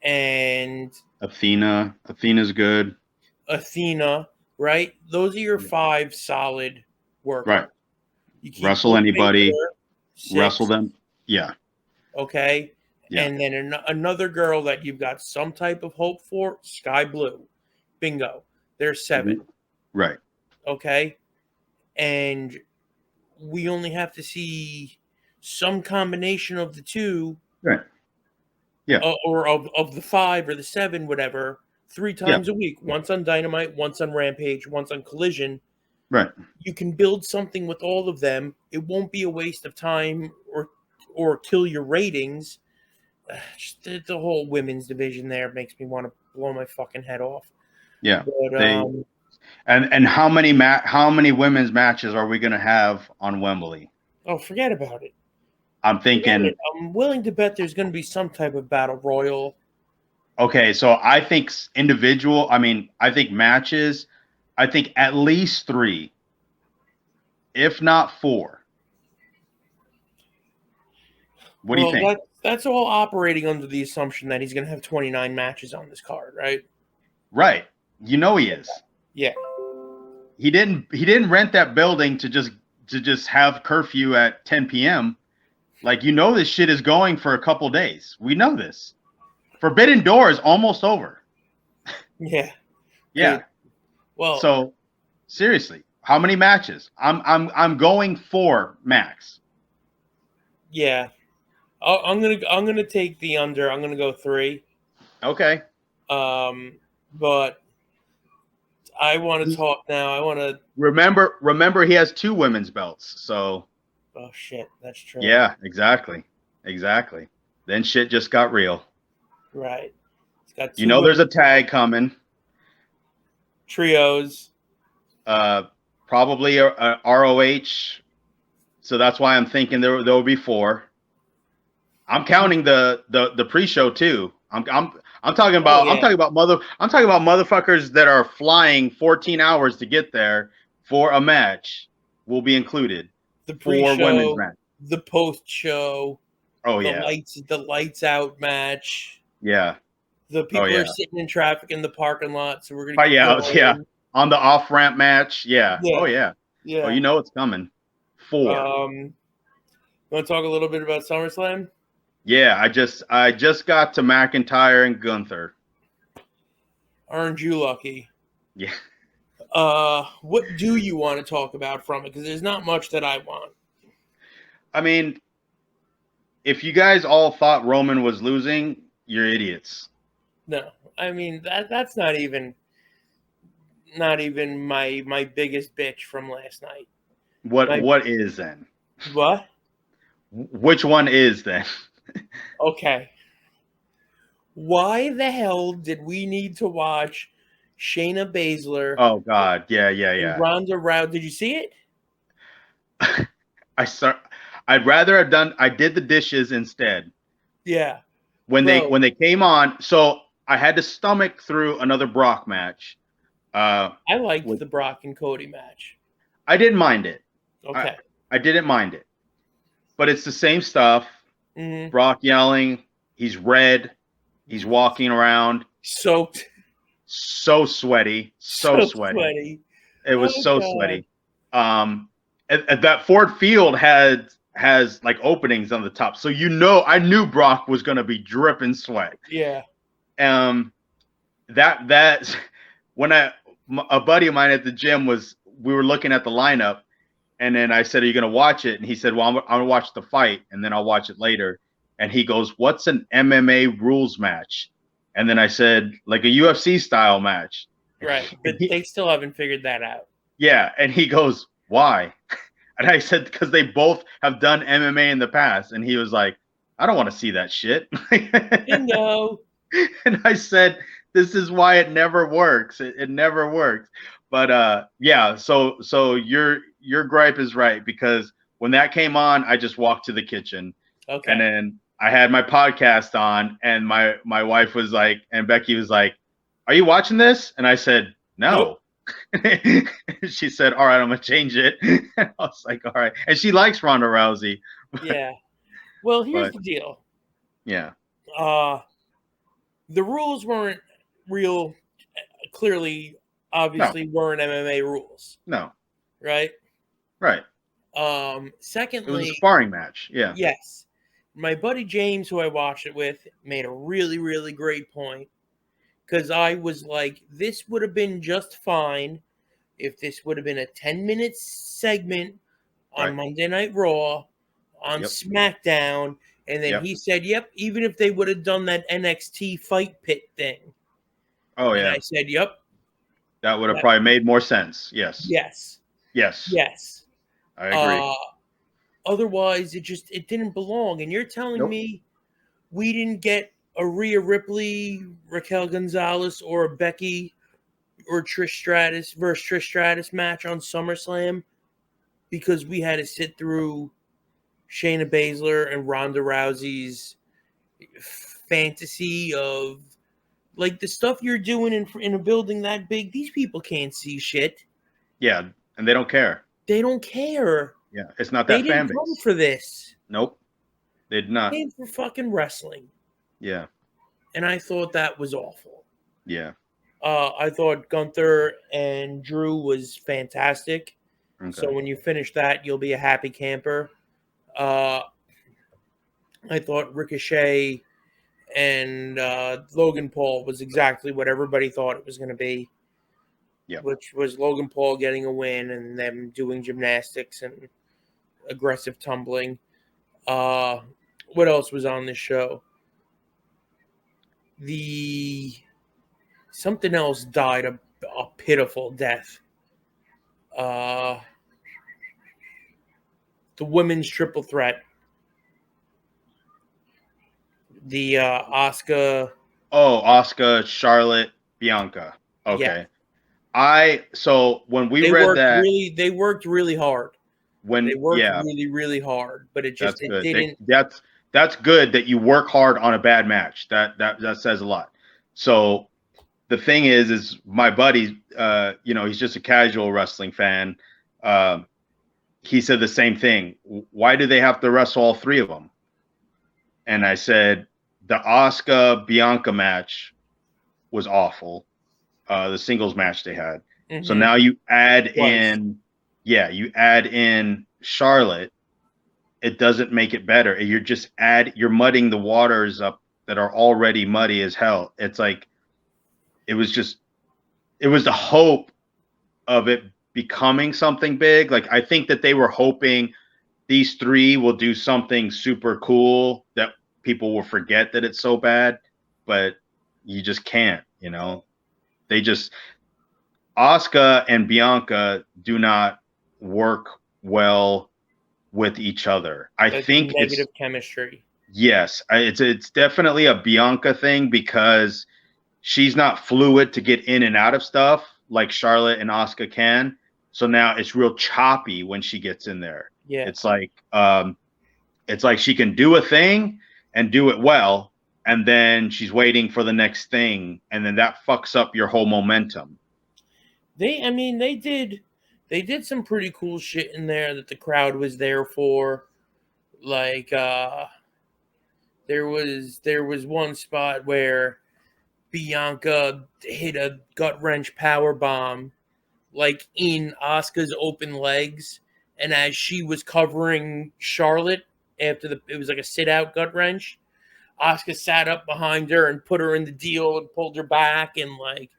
and Athena's good. Athena, right? Those are your 5 solid workers. Right. You keep wrestle anybody, wrestle them. Yeah. Okay. Yeah. And then another girl that you've got some type of hope for, Sky Blue. Bingo. There's 7. Right. Okay. And we only have to see some combination of the 2. Right. Yeah. Or of the 5 or the 7, whatever, 3 times a week. Once on Dynamite, once on Rampage, once on Collision. Right. You can build something with all of them. It won't be a waste of time or kill your ratings. Just the whole women's division there makes me want to blow my fucking head off. Yeah. But, and how many women's matches are we going to have on Wembley? Oh, forget about it. I'm thinking. I'm willing to bet there's going to be some type of battle royal. Okay, so I think I think matches. I think at least 3, if not 4. What do you think? That's all operating under the assumption that he's going to have 29 matches on this card, right? Right. He is. Yeah. He didn't rent that building to just have curfew at 10 p.m. This shit is going for a couple days. We know this. Forbidden Door is almost over. Yeah. Yeah. Dude. Well, so seriously, how many matches? I'm going 4 max. Yeah. I'm gonna take the under. I'm gonna go 3. Okay. But I want to talk now. I want to remember he has 2 women's belts. So. Oh shit, that's true. Yeah, exactly. Then shit just got real. Right. It's got 2 there's a tag coming. Trios. Probably a ROH. So that's why I'm thinking there will be 4. I'm counting the pre-show too. I'm talking about I'm talking about motherfuckers that are flying 14 hours to get there for a match will be included. The pre-show, women's match. The post-show. Oh the lights out match. Yeah. The people are sitting in traffic in the parking lot, so we're gonna. On the off-ramp match. Yeah. Oh yeah. Yeah. Oh, you know it's coming. 4. You want to talk a little bit about SummerSlam? Yeah, I just got to McIntyre and Gunther. Aren't you lucky? Yeah. What do you want to talk about from it? Because there's not much that I want. I mean, if you guys all thought Roman was losing, you're idiots. No, I mean that's not even my biggest bitch from last night. What is then? What? Which one is then? Okay. Why the hell did we need to watch Shayna Baszler Oh God, yeah. and Ronda Rousey? Did you see it? I'd rather have done. I did the dishes instead. Yeah. When Bro. they came on, so I had to stomach through another Brock match. I liked the Brock and Cody match. I didn't mind it. Okay. I didn't mind it, but it's the same stuff. Mm-hmm. Brock yelling. He's red. He's walking around. Soaked. So sweaty. So sweaty. It was so God. sweaty. That Ford Field has like openings on the top, so I knew Brock was going to be dripping sweat. Yeah. That when a buddy of mine at the gym we were looking at the lineup, and then I said, "Are you going to watch it?" And he said, "Well, I'm going to watch the fight, and then I'll watch it later." And he goes, "What's an MMA rules match?" And then I said, "Like a UFC style match." Right, but they still haven't figured that out. Yeah, and he goes, "Why?" And I said, "Because they both have done MMA in the past." And he was like, "I don't want to see that shit." Bingo. And I said, "This is why it never works. It never works." But yeah, so your gripe is right, because when that came on, I just walked to the kitchen. Okay. And then I had my podcast on, and my wife was like, and Becky was like, "Are you watching this?" And I said, "No." Nope. She said, "All right, I'm gonna change it." And I was like, "All right." And she likes Ronda Rousey. Yeah. Well, here's the deal. Yeah. The rules weren't real. Clearly, obviously, weren't MMA rules. No. Right. Right. Secondly, it was a sparring match. Yeah. Yes. My buddy James, who I watched it with, made a really, really great point. Because I was like, this would have been just fine if this would have been a 10-minute segment on Monday Night Raw, on SmackDown. And then he said, yep, even if they would have done that NXT fight pit thing. Oh, yeah. And I said, yep. That would have probably made more sense. Yes. Yes. Yes. Yes. I agree. Otherwise, it didn't belong. And you're telling me we didn't get a Rhea Ripley, Raquel Gonzalez, or a Becky or Trish Stratus versus Trish Stratus match on SummerSlam because we had to sit through Shayna Baszler and Ronda Rousey's fantasy of like the stuff you're doing in a building that big. These people can't see shit. Yeah, and they don't care. They don't care. Yeah, it's not that fan base. They didn't come for this. Nope, they did not. They came for fucking wrestling. Yeah. And I thought that was awful. Yeah. I thought Gunther and Drew was fantastic. Okay. So when you finish that, you'll be a happy camper. I thought Ricochet and Logan Paul was exactly what everybody thought it was going to be. Yeah. Which was Logan Paul getting a win and them doing gymnastics and aggressive tumbling. What else was on this show? Something else died a pitiful death. The women's triple threat. The Asuka. Oh, Asuka, Charlotte, Bianca. Okay. Yeah. So when we read that, they worked really hard. They worked yeah, really, really hard, but it just it didn't. That's good that you work hard on a bad match. That says a lot. So the thing is my buddy, he's just a casual wrestling fan. He said the same thing. Why do they have to wrestle all three of them? And I said the Asuka Bianca match was awful. The singles match they had. Mm-hmm. So now you add in yeah, you add in Charlotte, it doesn't make it better. You're mudding the waters up that are already muddy as hell. It's like it was the hope of it becoming something big. Like I think that they were hoping these three will do something super cool that people will forget that it's so bad, but you just can't, They just Asuka and Bianca do not work well with each other. I That's think negative chemistry. yes, it's definitely a Bianca thing because she's not fluid to get in and out of stuff like Charlotte and Asuka can. So now it's real choppy when she gets in there. Yeah. It's like she can do a thing and do it well, and then she's waiting for the next thing, and then that fucks up your whole momentum. They did some pretty cool shit in there that the crowd was there for. Like there was one spot where Bianca hit a gut wrench power bomb like in Asuka's open legs, and as she was covering Charlotte after it was like a sit out gut wrench, Asuka sat up behind her and put her in the deal and pulled her back, and like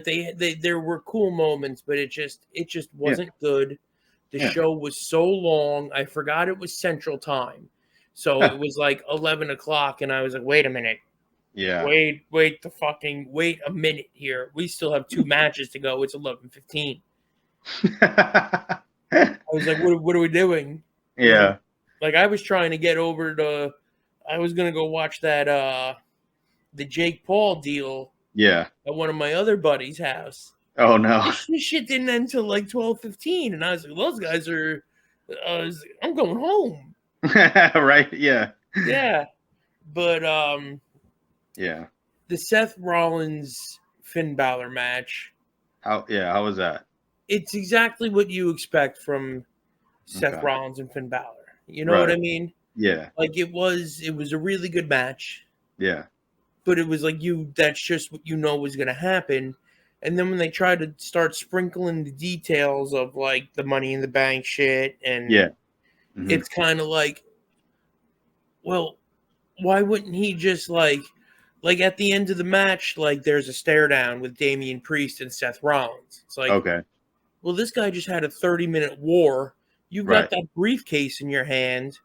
they there were cool moments, but it just wasn't good. The show was so long, I forgot it was Central Time, so it was like 11 o'clock, and I was like, wait a minute. Yeah. Wait a minute here. We still have 2 matches to go. It's 11:15. I was like, what are we doing? Yeah. Like I was trying to get over to I was gonna go watch that the Jake Paul deal Yeah. at one of my other buddies' house. Oh no. This shit didn't end until like 12:15, and I was like, those guys are I'm going home. Right? Yeah. Yeah. But yeah. the Seth Rollins Finn Balor match. How was that? It's exactly what you expect from Seth Rollins and Finn Balor. You know what I mean? Yeah. Like it was a really good match. Yeah. But it was like that's just what you know was gonna happen. And then when they tried to start sprinkling the details of like the Money in the Bank shit, and it's kind of like, well, why wouldn't he just like at the end of the match, like there's a stare down with Damian Priest and Seth Rollins. It's like, okay. Well, this guy just had a 30-minute war. You've got that briefcase in your hand.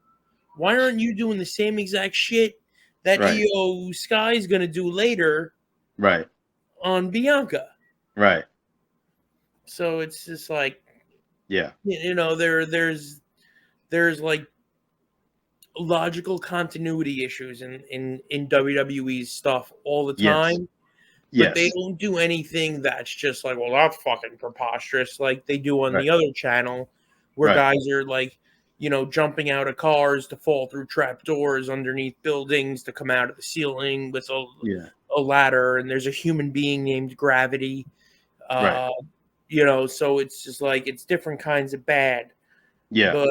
Why aren't you doing the same exact shit that Io Sky's going to do later on Bianca? Right. So it's just like, yeah, there's like logical continuity issues in WWE's stuff all the time. But they don't do anything that's just like, well, that's fucking preposterous, like they do on the other channel, where guys are like, jumping out of cars to fall through trap doors underneath buildings to come out of the ceiling with a ladder, and there's a human being named Gravity. So it's just like, it's different kinds of bad. Yeah. But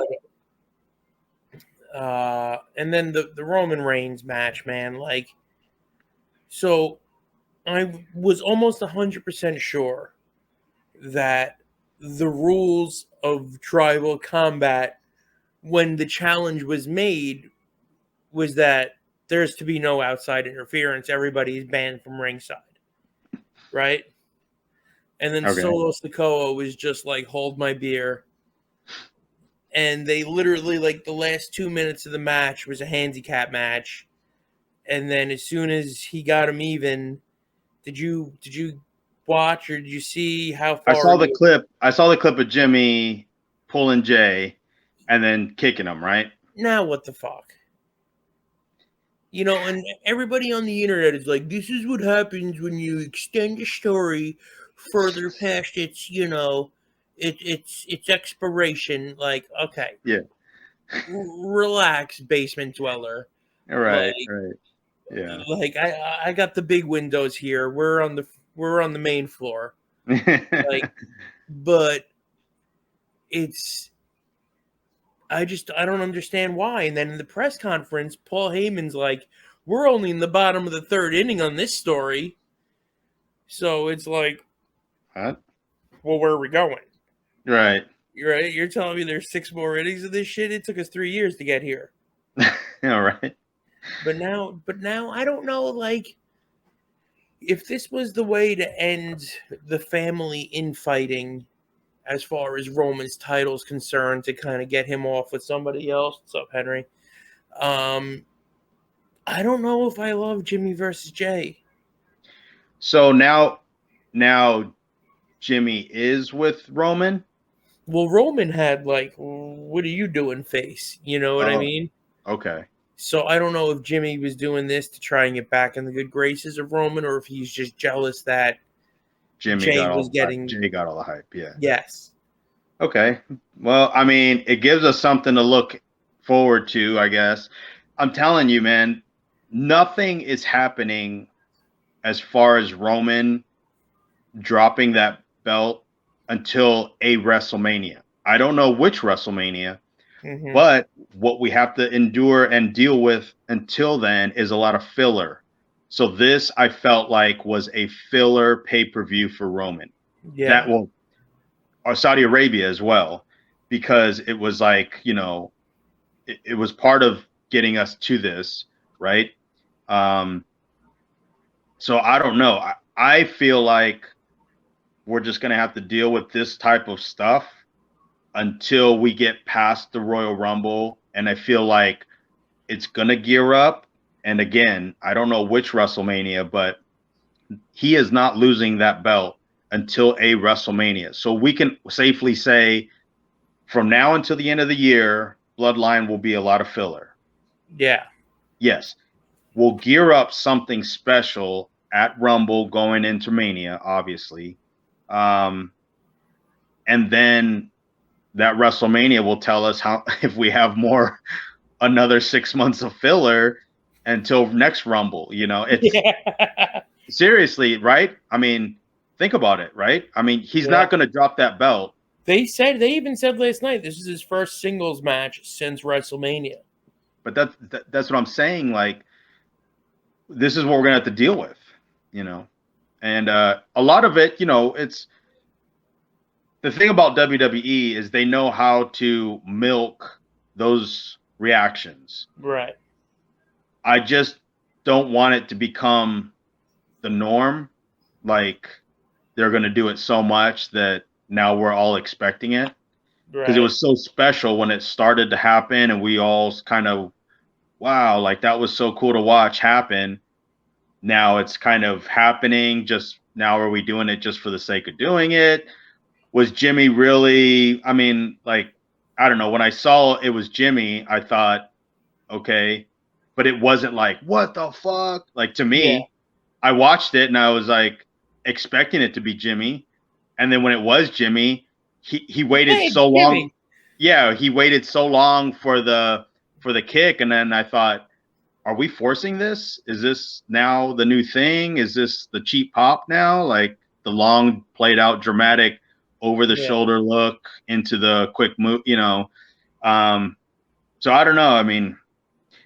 and then the Roman Reigns match, man, like, so I was almost 100% sure that the rules of tribal combat, when the challenge was made, was that there's to be no outside interference. Everybody is banned from ringside, right? And then Solo Sikoa was just like, hold my beer. And they literally, like, the last 2 minutes of the match was a handicap match. And then as soon as he got him even, did you watch, or did you see how far? I saw the clip. I saw the clip of Jimmy pulling Jay and then kicking him, right? Now what the fuck? And everybody on the internet is like, this is what happens when you extend a story further past its, its expiration. Like, okay. Yeah. Relax, basement dweller. Right. Yeah. Like I got the big windows here. We're on the main floor. Like, but I don't understand why. And then in the press conference, Paul Heyman's like, we're only in the bottom of the 3rd inning on this story. So it's like, huh? Well, where are we going? Right. You're right. You're telling me there's 6 more innings of this shit? It took us 3 years to get here. All right. But now I don't know, like, if this was the way to end the family infighting as far as Roman's title is concerned, to kind of get him off with somebody else. What's up, Henry? I don't know if I love Jimmy versus Jay. So now Jimmy is with Roman. Well, Roman had, like, what are you doing face? You know what I mean? Okay. So I don't know if Jimmy was doing this to try and get back in the good graces of Roman, or if he's just jealous that Jay got all the hype. Yeah. Yes. Okay. Well, I mean, it gives us something to look forward to, I guess. I'm telling you, man, nothing is happening as far as Roman dropping that belt until a WrestleMania. I don't know which WrestleMania, but what we have to endure and deal with until then is a lot of filler. So this, I felt like, was a filler pay-per-view for Roman. Yeah. That will, or Saudi Arabia as well, because it was like, you know, it was part of getting us to this, right? So I don't know. I feel like we're just going to have to deal with this type of stuff until we get past the Royal Rumble. And I feel like it's going to gear up. And again, I don't know which WrestleMania, but he is not losing that belt until a WrestleMania. So we can safely say from now until the end of the year, Bloodline will be a lot of filler. Yeah. Yes. We'll gear up something special at Rumble going into Mania, obviously. And then that WrestleMania will tell us how, if we have another 6 months of filler until next Rumble. You know, it's seriously, right? I mean, think about it, right? I mean, he's not going to drop that belt. They even said last night this is his first singles match since WrestleMania. But that's what I'm saying. Like, this is what we're going to have to deal with, you know. And a lot of it, you know, it's the thing about WWE is they know how to milk those reactions. Right. I just don't want it to become the norm. Like, they're going to do it so much that now we're all expecting it. Because it was so special when it started to happen, and we all kind of, wow, like that was so cool to watch happen. Now it's kind of happening. Just now, are we doing it just for the sake of doing it? Was Jimmy really? I mean, like, I don't know. When I saw it was Jimmy, I thought, okay, but it wasn't like, what the fuck? Like, to me, I watched it and I was like expecting it to be Jimmy, and then when it was Jimmy, he waited so long. Jimmy. Yeah, he waited so long for the kick, and then I thought, are we forcing this? Is this now the new thing? Is this the cheap pop now? Like the long played out dramatic over the shoulder look into the quick move, you know? So I don't know. I mean,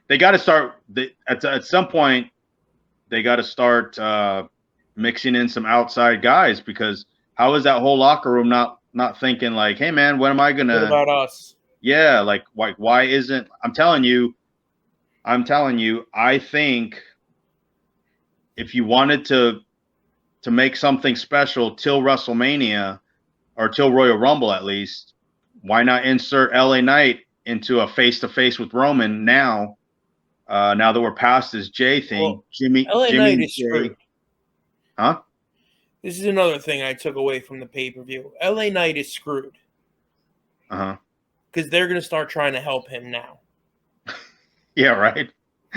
they got to start at some point. They got to start mixing in some outside guys, because how is that whole locker room not thinking like, hey man, what am I gonna? What about us? Yeah, like why isn't? I'm telling you, I think if you wanted to make something special till WrestleMania or till Royal Rumble at least, why not insert LA Knight into a face-to-face with Roman now? Now that we're past this Jay thing, Well, Jimmy Knight is Jay, screwed. Huh? This is another thing I took away from the pay-per-view. LA Knight is screwed. Uh-huh. Because they're going to start trying to help him now. Yeah, right.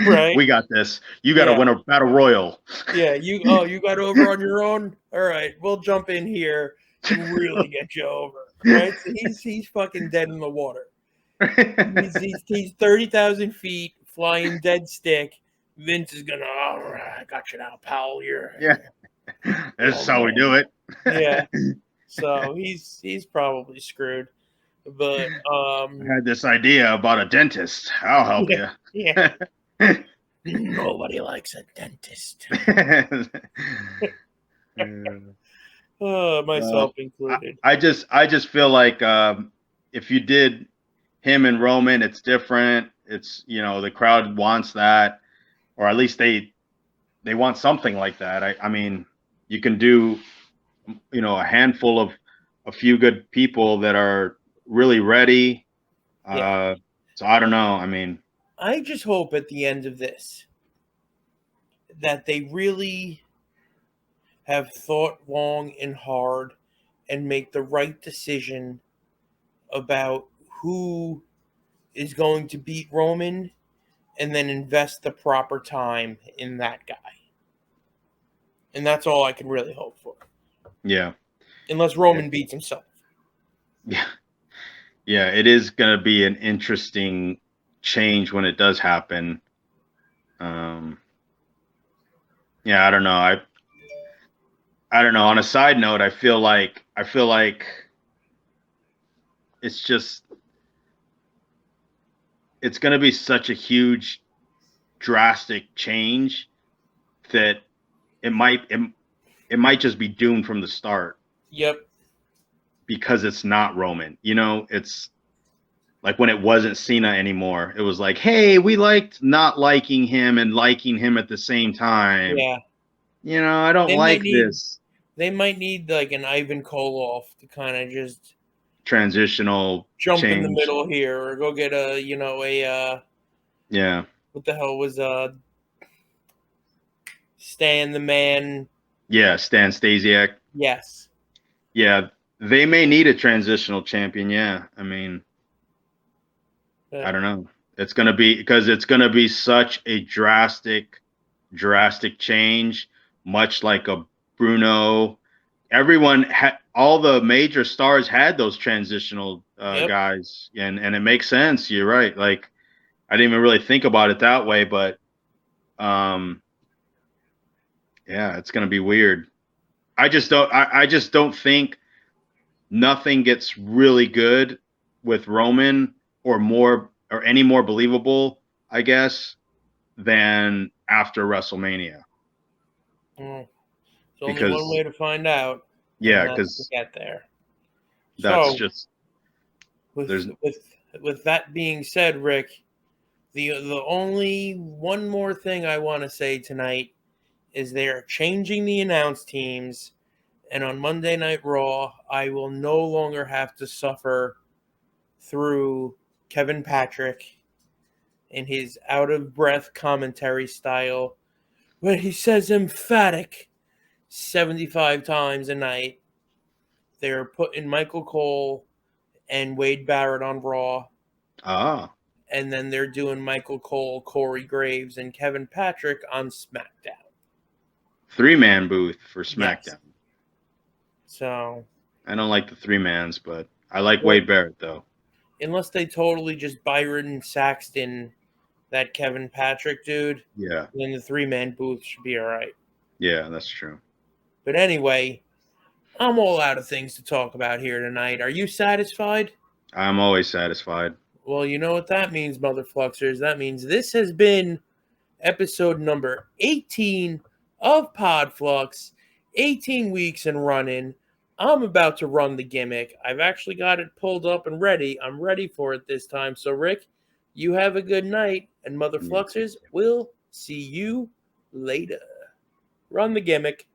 Right. We got this. You got to win a battle royal. Yeah, you got over on your own? All right, we'll jump in here and really get you over. Right? So he's fucking dead in the water. He's 30,000 feet, flying dead stick. Vince is gonna, all right, I got you now, pal. That's how we do it. Yeah. So he's probably screwed. But I had this idea about a dentist. I'll help you. Yeah. Nobody likes a dentist. Myself included. I just feel like if you did him and Roman, it's different. It's, the crowd wants that, or at least they want something like that. I mean, you can do, a handful of a few good people that are really ready. Yeah. So I don't know. I mean, I just hope at the end of this that they really have thought long and hard and make the right decision about who is going to beat Roman and then invest the proper time in that guy. And that's all I can really hope for. yeah, Unless Roman beats himself. yeah, yeah. It is going to be an interesting change when it does happen. Yeah, I don't know. I don't know. On a side note, I feel like it's just it's going to be such a huge, drastic change that it might just be doomed from the start Yep. because it's not Roman. It's like when it wasn't Cena anymore. It was like, hey, we liked not liking him and liking him at the same time. Yeah. I don't They might like need this like an Ivan Koloff to kind of just transitional jump in the change. middle here or go get a Yeah. what the hell was Stan the Man. Yeah, Stan Stasiak. Yes. Yeah, they may need a transitional champion. Yeah, I mean, I don't know. It's going to be because it's going to be such a drastic change, much like a Bruno. All the major stars had those transitional Yep. guys, and it makes sense. You're right. Like I didn't even really think about it that way, but yeah, it's going to be weird. I just don't think nothing gets really good with Roman or any more believable, I guess, than after WrestleMania. There's only one Because way to find out, and yeah, that's to because get there. that's So, just there's with that being said, Rick, the only one more thing I want to say tonight is they are changing the announce teams, and on Monday Night Raw, I will no longer have to suffer through Kevin Patrick in his out of breath commentary style, where he says emphatic 75 times a night. They're putting Michael Cole and Wade Barrett on Raw, ah and then they're doing Michael Cole, Corey Graves, and Kevin Patrick on SmackDown. 3-man booth for Yes. SmackDown. So, I don't like the 3-mans, but I like well, Wade Barrett though. unless they totally just Byron Saxton that Kevin Patrick dude, Yeah, then the 3-man booth should be all right. yeah, that's true. But anyway, I'm all out of things to talk about here tonight. Are you satisfied? I'm always satisfied. Well, you know what that means, Motherfluxxers. That means this has been episode number 18 of Podfluxxx. 18 weeks and running. I'm about to run the gimmick. I've actually got it pulled up and ready. I'm ready for it this time. So, Rick, you have a good night. And Motherfluxxers, we'll see you later. Run the gimmick.